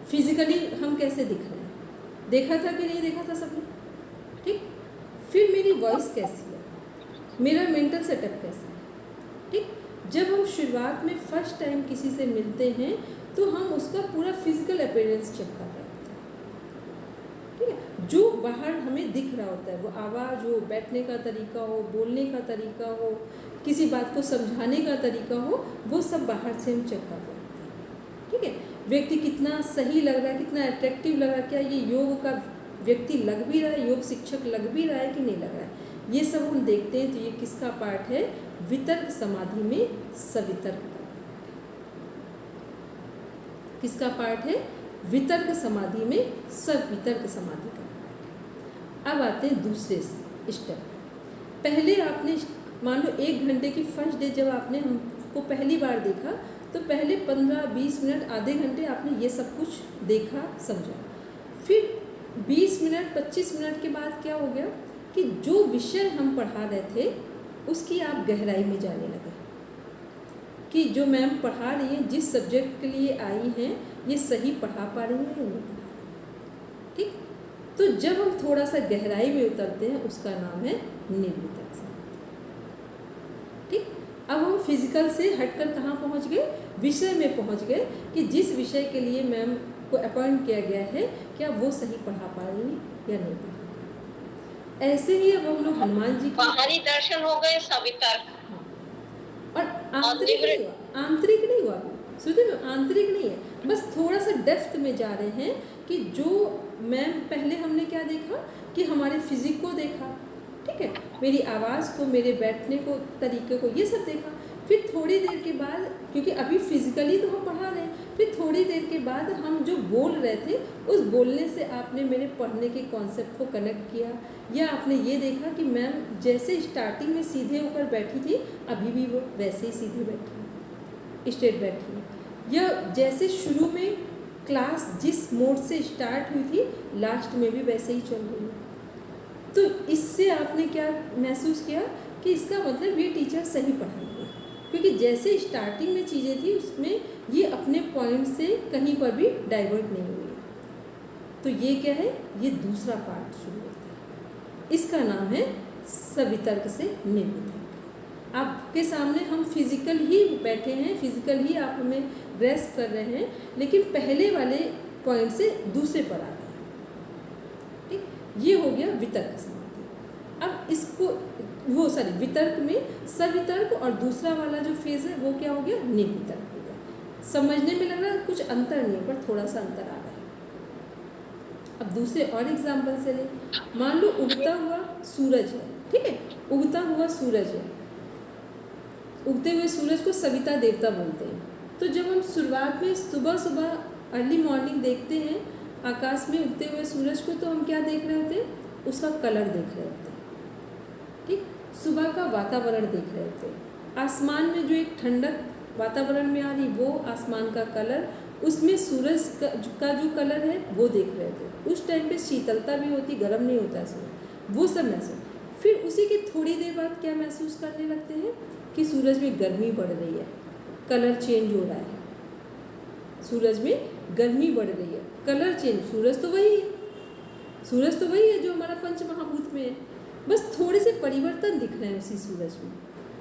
Speaker 2: फिजिकली हम कैसे दिख रहे हैं, देखा था कि नहीं देखा था सबने? ठीक। फिर मेरी वॉइस कैसी है, मेरा मेंटल सेटअप कैसा है। ठीक। जब हम शुरुआत में फर्स्ट टाइम किसी से मिलते हैं तो हम उसका पूरा फिजिकल अपीयरेंस चेक कर रहे होते हैं। ठीक है। जो बाहर हमें दिख रहा होता है, वो आवाज़ हो, बैठने का तरीका हो, बोलने का तरीका हो, किसी बात को समझाने का तरीका हो, वो सब बाहर से हम चेक कर रहे होते हैं। ठीक है। व्यक्ति कितना सही लग रहा है, कितना अट्रैक्टिव लग रहा है, क्या ये योग का व्यक्ति लग भी रहा है, योग शिक्षक लग भी रहा है कि नहीं लग रहा है, ये सब हम देखते हैं। तो ये किसका पार्ट है? वितर्क समाधि में सवितर्क का। किसका पार्ट है? वितर्क समाधि में सवितर्क समाधि का पार्ट। अब आते हैं दूसरे स्टेप। पहले आपने मान लो 1 घंटे की फर्स्ट डे जब आपने हमको पहली बार देखा तो पहले 15-20 मिनट, आधे घंटे आपने ये सब कुछ देखा, समझा। फिर 20 मिनट 25 मिनट के बाद क्या हो गया कि जो विषय हम पढ़ा रहे थे उसकी आप गहराई में जाने लगे कि जो मैम पढ़ा रही हैं, जिस सब्जेक्ट के लिए आई हैं, ये सही पढ़ा पा रही हैं या नहीं पढ़ा रही। ठीक। तो जब हम थोड़ा सा गहराई में उतरते हैं उसका नाम है निर्वितर्क समाधि। ठीक। अब हम फिजिकल से हटकर कहाँ पहुँच गए? विषय में पहुँच गए कि जिस विषय के लिए मैम को अपॉइंट किया गया है, क्या वो सही पढ़ा पा रही हैं या नहीं पढ़ा। ऐसे ही अब हम लोग हनुमान जी की
Speaker 1: बाहरी दर्शन हो गए, सवितर्क।
Speaker 2: हाँ। और आंतरिक नहीं हुआ, आंतरिक नहीं हुआ, श्रुति में आंतरिक नहीं है, बस थोड़ा सा डेप्थ में जा रहे हैं कि जो मैम पहले हमने क्या देखा कि हमारे फिजिक को देखा, ठीक है, मेरी आवाज़ को, मेरे बैठने को, तरीके को, ये सब देखा। फिर थोड़ी देर के बाद, क्योंकि अभी फिजिकली तो हम पढ़ा रहे हैं, फिर थोड़ी देर के बाद हम जो बोल रहे थे उस बोलने से आपने मेरे पढ़ने के कॉन्सेप्ट को कनेक्ट किया, या आपने ये देखा कि मैम जैसे स्टार्टिंग में सीधे होकर बैठी थी अभी भी वो वैसे ही सीधे बैठी है, स्ट्रेट बैठी है, या जैसे शुरू में क्लास जिस मोड से स्टार्ट हुई थी लास्ट में भी वैसे ही चल रही है। तो इससे आपने क्या महसूस किया कि इसका मतलब ये टीचर सही पढ़ाएंगे, क्योंकि जैसे स्टार्टिंग में चीज़ें थी उसमें ये अपने पॉइंट से कहीं पर भी डाइवर्ट नहीं हुई। तो ये क्या है? ये दूसरा पार्ट शुरू होता है, इसका नाम है सवितर्क से निर्वितर्क। आपके सामने हम फिजिकल ही बैठे हैं, फिजिकल ही आप हमें ग्रेस्प कर रहे हैं, लेकिन पहले वाले पॉइंट से दूसरे पर आ रहे हैं। ठीक, ये हो गया वितर्क समाधि। अब इसको वितर्क में सवितर्क, और दूसरा वाला जो फेज है वो क्या हो गया? निर्वितर्क हो गया। समझने में लग रहा है कुछ अंतर नहीं, पर थोड़ा सा अंतर आ रहा है। अब दूसरे और एग्जाम्पल से लें, मान लो उगता हुआ सूरज है, ठीक है, उगता हुआ सूरज है, उगते हुए सूरज को सविता देवता बोलते हैं। तो जब हम शुरुआत में सुबह सुबह अर्ली मॉर्निंग देखते हैं आकाश में उगते हुए सूरज को, तो हम क्या देख रहे होते हैं? उसका कलर देख रहे होते हैं। ठीक, सुबह का वातावरण देख रहे होते हैं, आसमान में जो एक ठंडक वातावरण में आ रही वो आसमान का कलर, उसमें सूरज का जो कलर है वो देख रहे थे। उस टाइम पे शीतलता भी होती, गर्म नहीं होता है सूरज, वो सब महसूस। फिर उसी के थोड़ी देर बाद क्या महसूस करने लगते हैं कि सूरज में गर्मी बढ़ रही है, कलर चेंज हो रहा है, सूरज में गर्मी बढ़ रही है, कलर चेंज। सूरज तो वही है, सूरज तो वही है जो हमारा पंच महाभूत में है, बस थोड़े से परिवर्तन दिख रहे हैं उसी सूरज में।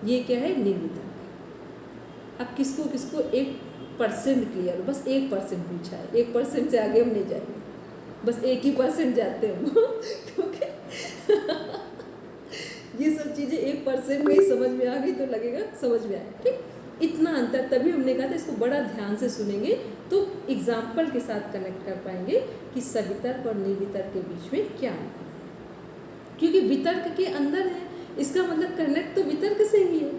Speaker 2: ये क्या है? निर्वितर्क। अब किसको किसको 1% क्लियर, बस 1% पूछा है, 1% से आगे हम नहीं जाएंगे, बस 1% जाते हैं क्योंकि ये सब चीज़ें 1% में ही समझ में आ गई तो लगेगा समझ में आया। ठीक, इतना अंतर, तभी हमने कहा था इसको बड़ा ध्यान से सुनेंगे तो एग्जाम्पल के साथ कनेक्ट कर पाएंगे कि सवितर्क और निर्वितर्क के बीच में क्या अंतर है, क्योंकि वितर्क के अंदर है, इसका मतलब कनेक्ट तो वितर्क से ही है,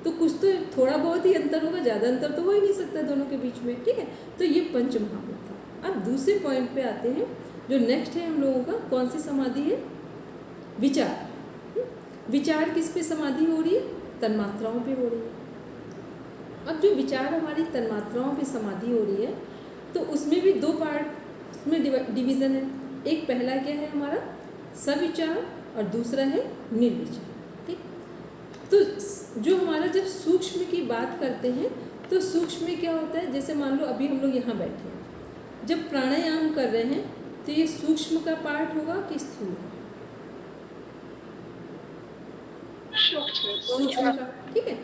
Speaker 2: तो कुछ तो थोड़ा बहुत ही अंतर होगा ज़्यादा अंतर तो हो ही नहीं सकता दोनों के बीच में, ठीक है। तो ये पंच महाभूत था। अब दूसरे पॉइंट पे आते हैं, जो नेक्स्ट है हम लोगों का, कौन सी समाधि है? विचार। विचार किस पे समाधि हो रही है? तन्मात्राओं पे हो रही है। अब जो विचार हमारी तन्मात्राओं पे समाधि हो रही है, तो उसमें भी दो पार्ट उसमें डिवीज़न है। एक पहला क्या है हमारा सविचार और दूसरा है निर्विचार, ठीक। तो जो हमारा जब सूक्ष्म की बात करते हैं तो सूक्ष्म में क्या होता है, जैसे मान लो अभी हम लोग यहाँ बैठे हैं, जब प्राणायाम कर रहे हैं तो ये सूक्ष्म का पार्ट होगा कि स्थूल का? सूक्ष्म का, ठीक है।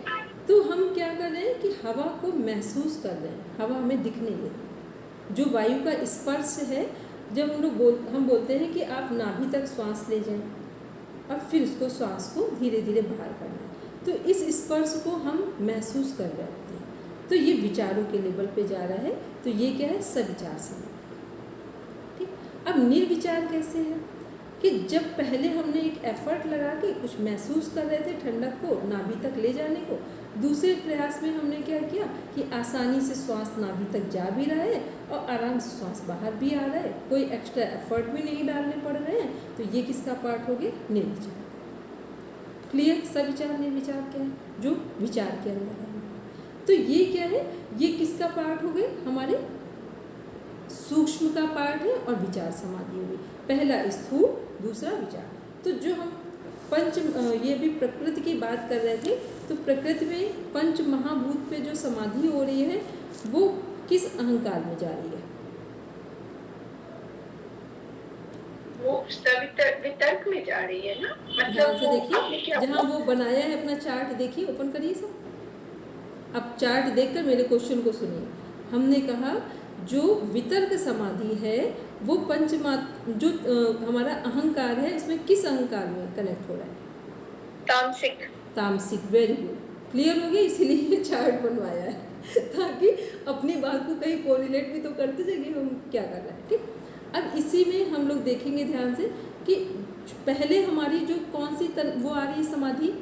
Speaker 2: तो हम क्या कर रहे हैं कि हवा को महसूस कर रहे हैं, हवा हमें दिख नहीं रही। जो वायु का स्पर्श है, जब हम बोलते हैं कि आप नाभि तक श्वास ले जाएं और फिर उसको श्वास को धीरे धीरे बाहर करना है, तो इस स्पर्श को हम महसूस कर रहे होते हैं। तो ये विचारों के लेवल पे जा रहा है, तो ये क्या है? सविचार समाधि, ठीक। अब निर्विचार कैसे है कि जब पहले हमने एक एफर्ट लगा के कुछ महसूस कर रहे थे ठंडक को नाभि तक ले जाने को, दूसरे प्रयास में हमने क्या किया कि आसानी से श्वास नाभि तक जा भी रहा है और आराम से श्वास बाहर भी आ रहा है, कोई एक्स्ट्रा एफर्ट भी नहीं डालने पड़ रहे हैं। तो ये किसका पार्ट हो गया? निर्विचार। क्लियर? सविचार निर्विचार क्या है? जो विचार के अंदर है। तो ये क्या है? ये किसका पार्ट हो गए? हमारे सूक्ष्म का पार्ट है और विचार समाधि हो गई। पहला स्थूल, दूसरा विचार। तो जो हम ये भी प्रकृति की बात कर रहे थे, तो प्रकृति में पंच महाभूत पे जो समाधि हो रही है वो किस अहंकार में जा रही है?
Speaker 5: वो वितर्क में जा रही है ना, मतलब
Speaker 2: से देखिए, जहाँ वो बनाया है अपना चार्ट, देखिए, ओपन करिए सब। अब चार्ट देखकर मेरे क्वेश्चन को सुनिए। हमने कहा जो वितर्क समाधि है वो जो हमारा अहंकार है, इसमें किस अहंकार में कनेक्ट हो रहा है? तामसिक। वेरी गुड, क्लियर हो गया। इसीलिए ये चार्ट बनवाया है ताकि अपनी बात को कहीं कोरिलेट भी तो करते जाइए हम क्या कर रहे हैं, ठीक। अब इसी में हम लोग देखेंगे ध्यान से कि पहले हमारी जो कौन सी वो आ रही है समाधि,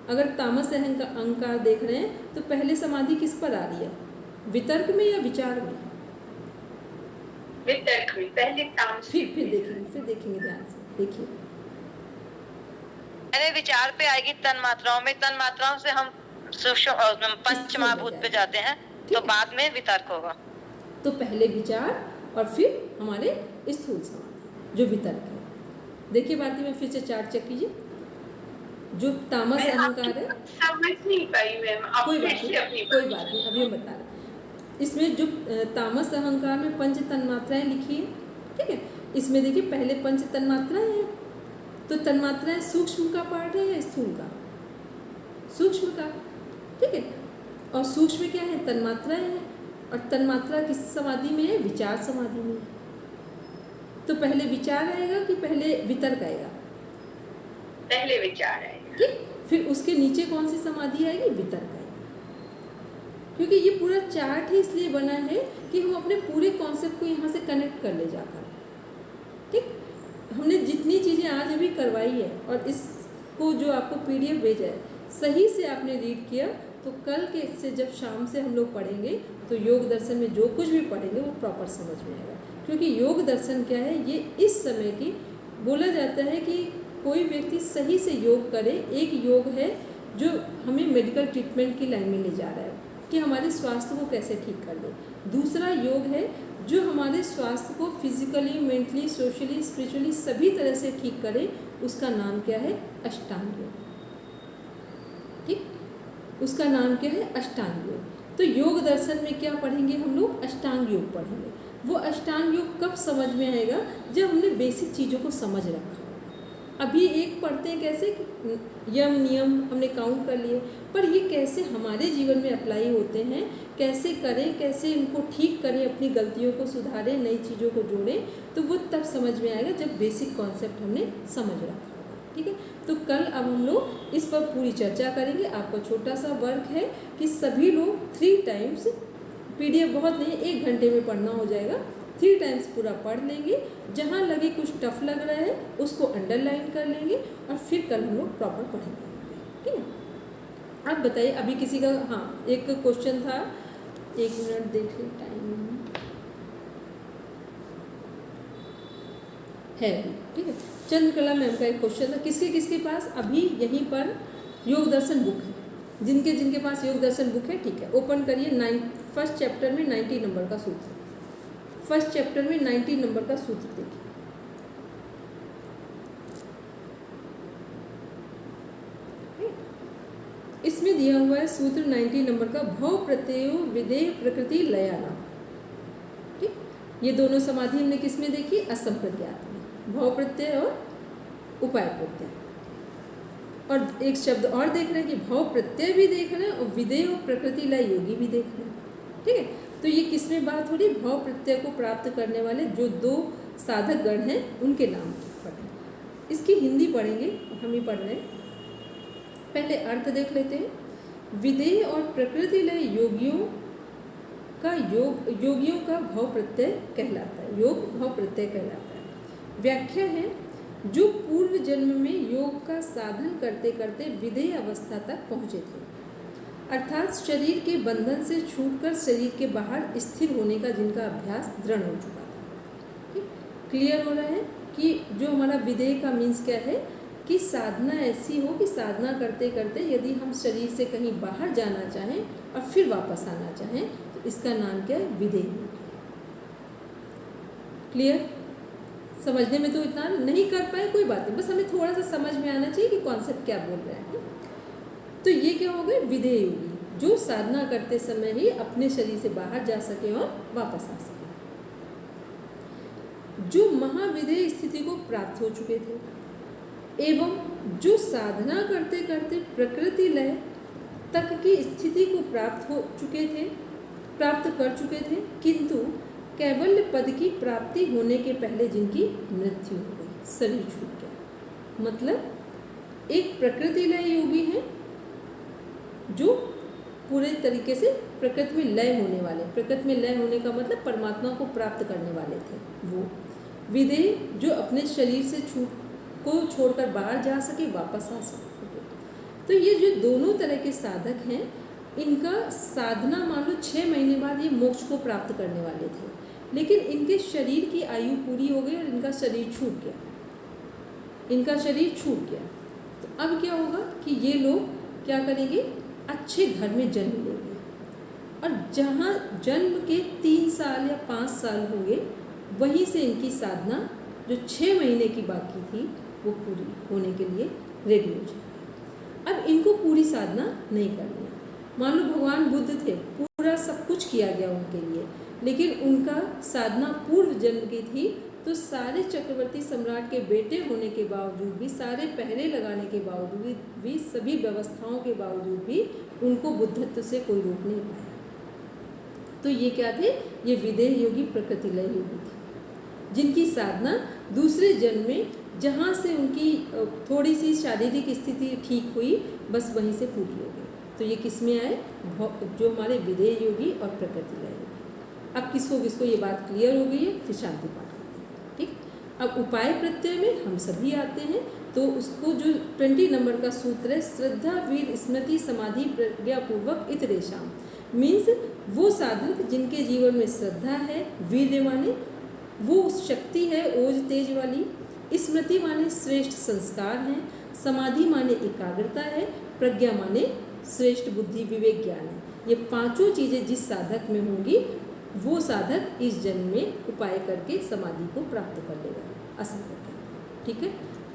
Speaker 2: अगर तामस अहंकार देख रहे हैं तो पहले समाधि किस पर आ रही है? वितर्क में या विचार में?
Speaker 5: वितर्क में। पहले तामसिक।
Speaker 2: फिर देखेंगे ध्यान से, देखिए।
Speaker 4: पहले विचार पे आएगी तन्मात्राओं में, तन्मात्राओं से हम पंच महाभूत पे जाते हैं, तो बाद में वितर्क होगा।
Speaker 2: तो पहले विचार और फिर हमारे स्थूल समाधि जो वितर्क है। देखिए भारती में फिर से चार्ट चेक कीजिए। जो तामस अहंकार है,
Speaker 5: समझ नहीं पाई मैम,
Speaker 2: कोई बात नहीं, अभी हम बता रहे हैं। इसमें जो तामस अहंकार में पंच तन्मात्राएं लिखी है, ठीक है। इसमें देखिए पहले पंच तन्मात्राएं हैं, तो तन्मात्राएं सूक्ष्म का पार्ट है या स्थूल का? सूक्ष्म का, ठीक है। और सूक्ष्म क्या है? तन्मात्राएं हैं। और तन्मात्रा किस समाधि में है? विचार समाधि में है। तो पहले विचार आएगा कि पहले वितर्क आएगा?
Speaker 5: पहले विचार आएगा,
Speaker 2: ठीक। फिर उसके नीचे कौन सी समाधि आएगी? वितर्क आएगी। क्योंकि ये पूरा चार्ट ही इसलिए बना है कि हम अपने पूरे कॉन्सेप्ट को यहाँ से कनेक्ट कर ले जाकर, ठीक। हमने जितनी चीज़ें आज अभी करवाई है और इसको जो आपको PDF भेजा है, सही से आपने रीड किया, तो कल के से जब शाम से हम लोग पढ़ेंगे तो योग दर्शन में जो कुछ भी पढ़ेंगे वो प्रॉपर समझ में आएगा। क्योंकि योग दर्शन क्या है, ये इस समय की बोला जाता है कि कोई व्यक्ति सही से योग करे। एक योग है जो हमें मेडिकल ट्रीटमेंट की लाइन में ले जा रहा है कि हमारे स्वास्थ्य को कैसे ठीक कर ले। दूसरा योग है जो हमारे स्वास्थ्य को फिजिकली, मेंटली, सोशली, स्पिरिचुअली सभी तरह से ठीक करे। उसका नाम क्या है? अष्टांग योग, ठीक। उसका नाम क्या है? अष्टांग योग। तो योग दर्शन में क्या पढ़ेंगे हम लोग? अष्टांग योग पढ़ेंगे। वो अष्टांग योग कब समझ में आएगा? जब हमने बेसिक चीज़ों को समझ रखा। अभी एक पढ़ते हैं कैसे यम नियम हमने काउंट कर लिए, पर ये कैसे हमारे जीवन में अप्लाई होते हैं, कैसे करें, कैसे इनको ठीक करें, अपनी गलतियों को सुधारें, नई चीज़ों को जोड़ें, तो वो तब समझ में आएगा जब बेसिक कॉन्सेप्ट हमने समझ रखा होगा, ठीक है। तो कल अब हम लोग इस पर पूरी चर्चा करेंगे। आपका छोटा सा वर्क है कि सभी लोग 3 टाइम्स, PDF बहुत नहीं, 1 घंटे में पढ़ना हो जाएगा, 3 टाइम्स पूरा पढ़ लेंगे। जहाँ लगे कुछ टफ लग रहा है उसको अंडरलाइन कर लेंगे और फिर कल हम लोग प्रॉपर पढ़ेंगे, ठीक है। आप बताइए अभी किसी का, हाँ एक क्वेश्चन था, 1 मिनट देख लें टाइम है अभी, ठीक है। चंद्रकला मैम का एक क्वेश्चन था, किसके किसके पास अभी यहीं पर योग दर्शन बुक है? जिनके जिनके पास योग दर्शन बुक है, ठीक है, ओपन करिए। फर्स्ट चैप्टर में 90 नंबर का सूत्र, फर्स्ट चैप्टर में 90 नंबर का सूत्र देखिए। इसमें दिया हुआ है सूत्र 90 नंबर का, भव प्रत्ययो विदेह प्रकृति लयाना। ठीक, ये दोनों समाधि हमने किसमें देखी? असंप्रज्ञात में, भव प्रत्यय और उपाय प्रत्यय। और एक शब्द और देख रहे हैं कि भव प्रत्यय भी देख रहे हैं और विदेह और प्रकृति लय योगी भी देख रहे हैं। ठीक है, तो ये किसमें बात हो रही? भव प्रत्यय को प्राप्त करने वाले जो 2 साधक गण हैं उनके नाम पढ़ें। इसकी हिंदी पढ़ेंगे, हम ही पढ़ रहे हैं। पहले अर्थ देख लेते हैं। विदेह और प्रकृति लय योगियों का भव प्रत्यय कहलाता है, योग भव प्रत्यय कहलाता है। व्याख्या है, जो पूर्व जन्म में योग का साधन करते करते विदेह अवस्था तक पहुँचे थे, अर्थात शरीर के बंधन से छूटकर शरीर के बाहर स्थिर होने का जिनका अभ्यास दृढ़ हो चुका था। ठीक, क्लियर हो रहा है कि जो हमारा विदेह का मीन्स क्या है कि साधना ऐसी हो कि साधना करते करते यदि हम शरीर से कहीं बाहर जाना चाहें और फिर वापस आना चाहें तो इसका नाम क्या है? विदेह। क्लियर? समझने में तो इतना नहीं कर पाए, कोई बात नहीं, बस हमें थोड़ा सा समझ में आना चाहिए कि कॉन्सेप्ट क्या बोल रहे हैं। तो ये क्या हो गए? विदेह योगी, जो साधना करते समय ही अपने शरीर से बाहर जा सके और वापस आ सके, जो महाविदेह स्थिति को प्राप्त हो चुके थे एवं जो साधना करते करते प्रकृति लय तक की स्थिति को प्राप्त कर चुके थे, किंतु कैवल्य पद की प्राप्ति होने के पहले जिनकी मृत्यु हो गई, शरीर छूट गया। मतलब एक प्रकृति लय योगी हैं जो पूरे तरीके से प्रकृति में लय होने वाले, प्रकृति में लय होने का मतलब परमात्मा को प्राप्त करने वाले थे वो। विदेह जो अपने शरीर से को छोड़कर बाहर जा सके, वापस आ सके। तो ये जो दोनों तरह के साधक हैं, इनका साधना मान लो 6 महीने बाद ये मोक्ष को प्राप्त करने वाले थे, लेकिन इनके शरीर की आयु पूरी हो गई और इनका शरीर छूट गया, तो अब क्या होगा कि ये लोग क्या करेंगे? अच्छे घर में जन्म लेंगे और जहाँ जन्म के 3 साल या 5 साल होंगे वहीं से इनकी साधना जो 6 महीने की बाकी थी वो पूरी होने के लिए रेडी हो जाएगी। अब इनको पूरी साधना नहीं करनी है। मान लो भगवान बुद्ध थे, पूरा सब कुछ किया गया उनके लिए, लेकिन उनका साधना पूर्व जन्म की थी, तो सारे चक्रवर्ती सम्राट के बेटे होने के बावजूद भी, सारे पहरे लगाने के बावजूद भी, सभी व्यवस्थाओं के बावजूद भी उनको बुद्धत्व से कोई रोक नहीं पाया। तो ये क्या थे? ये विदेह योगी, प्रकृति लय योगी थे, जिनकी साधना दूसरे जन्म में जहाँ से उनकी थोड़ी सी शारीरिक स्थिति ठीक हुई, बस वहीं से पूरी हो गई। तो ये किस में आए? जो हमारे विदेह योगी और प्रकृति लय योगी। अब किसको ये बात क्लियर हो गई है? फिर शांति पाठ करते हैं। ठीक, अब उपाय प्रत्यय में हम सभी आते हैं, तो उसको जो 20 नंबर का सूत्र है, श्रद्धा वीर स्मृति समाधि प्रज्ञापूर्वक इतरेशम, मीन्स वो साधक जिनके जीवन में श्रद्धा है, वीर्य माने वो शक्ति है ओज तेज वाली, स्मृति माने श्रेष्ठ संस्कार हैं, समाधि माने एकाग्रता है, प्रज्ञा माने श्रेष्ठ बुद्धि विवेक ज्ञान है। ये 5 चीज़ें जिस साधक में होंगी वो साधक इस जन्म में उपाय करके समाधि को प्राप्त कर लेगा असंभव। ठीक है,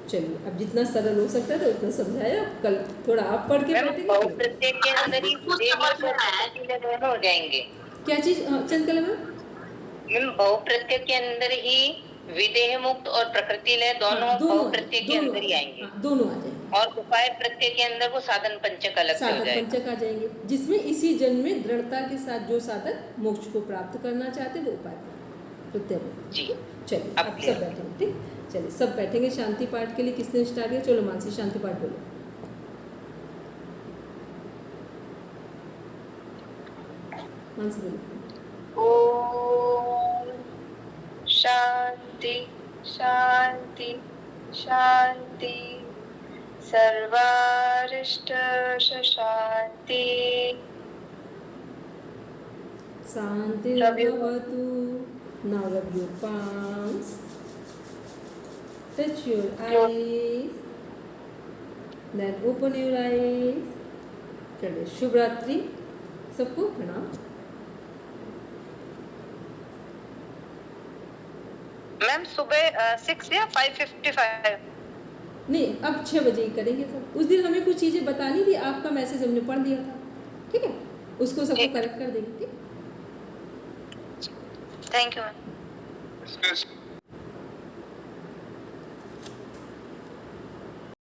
Speaker 2: चलिए अब जितना सरल हो सकता है उतना समझाया। कल थोड़ा आप पढ़ के बैठेंगे,
Speaker 1: प्रत्येक के अंदर ही दोनों हो जाएंगे।
Speaker 2: क्या चीज़? चंद्रकला
Speaker 1: मैम, बहु प्रत्यय के अंदर ही विदेह मुक्त और प्रकृति लय दोनों बहु प्रत्यय के अंदर ही आएंगे,
Speaker 2: दोनों आ जाएंगे।
Speaker 1: और उपाय प्रत्यय के अंदर वो साधन पंचक अलग से हो
Speaker 2: साधक
Speaker 1: जाएगा।
Speaker 2: पंचक आ जाएंगे, जिसमें इसी जन्म में दृढ़ता के साथ जो साधक मोक्ष को प्राप्त करना चाहते वो उपाय प्रत्यय में।
Speaker 1: जी,
Speaker 2: चलिए
Speaker 1: अब
Speaker 2: अब सब बैठेंगे। ठीक, चलिए सब बैठेंगे शांति पाठ के लिए। किसने स्टार्ट किया? चलो मानसी शांति पाठ बोलो। मानसी बोलो।
Speaker 4: ओम शांति शांति शांति। सर्वारिष्ट शांति
Speaker 2: शांतिर्भवतु. Now rub your palms. Touch your eyes. Then open your eyes. चलिए शुभ रात्रि सबको. प्रणाम.
Speaker 4: मैम सुबह 6 या 5:55?
Speaker 2: नहीं, अब 6 बजे ही करेंगे सब. उस दिन हमें कुछ चीज़ें बतानी थी, आपका मैसेज हमने पढ़ दिया था. ठीक है, उसको सबको करेक्ट कर देंगे. ठीक.
Speaker 4: Thank you ma'am.
Speaker 3: इसके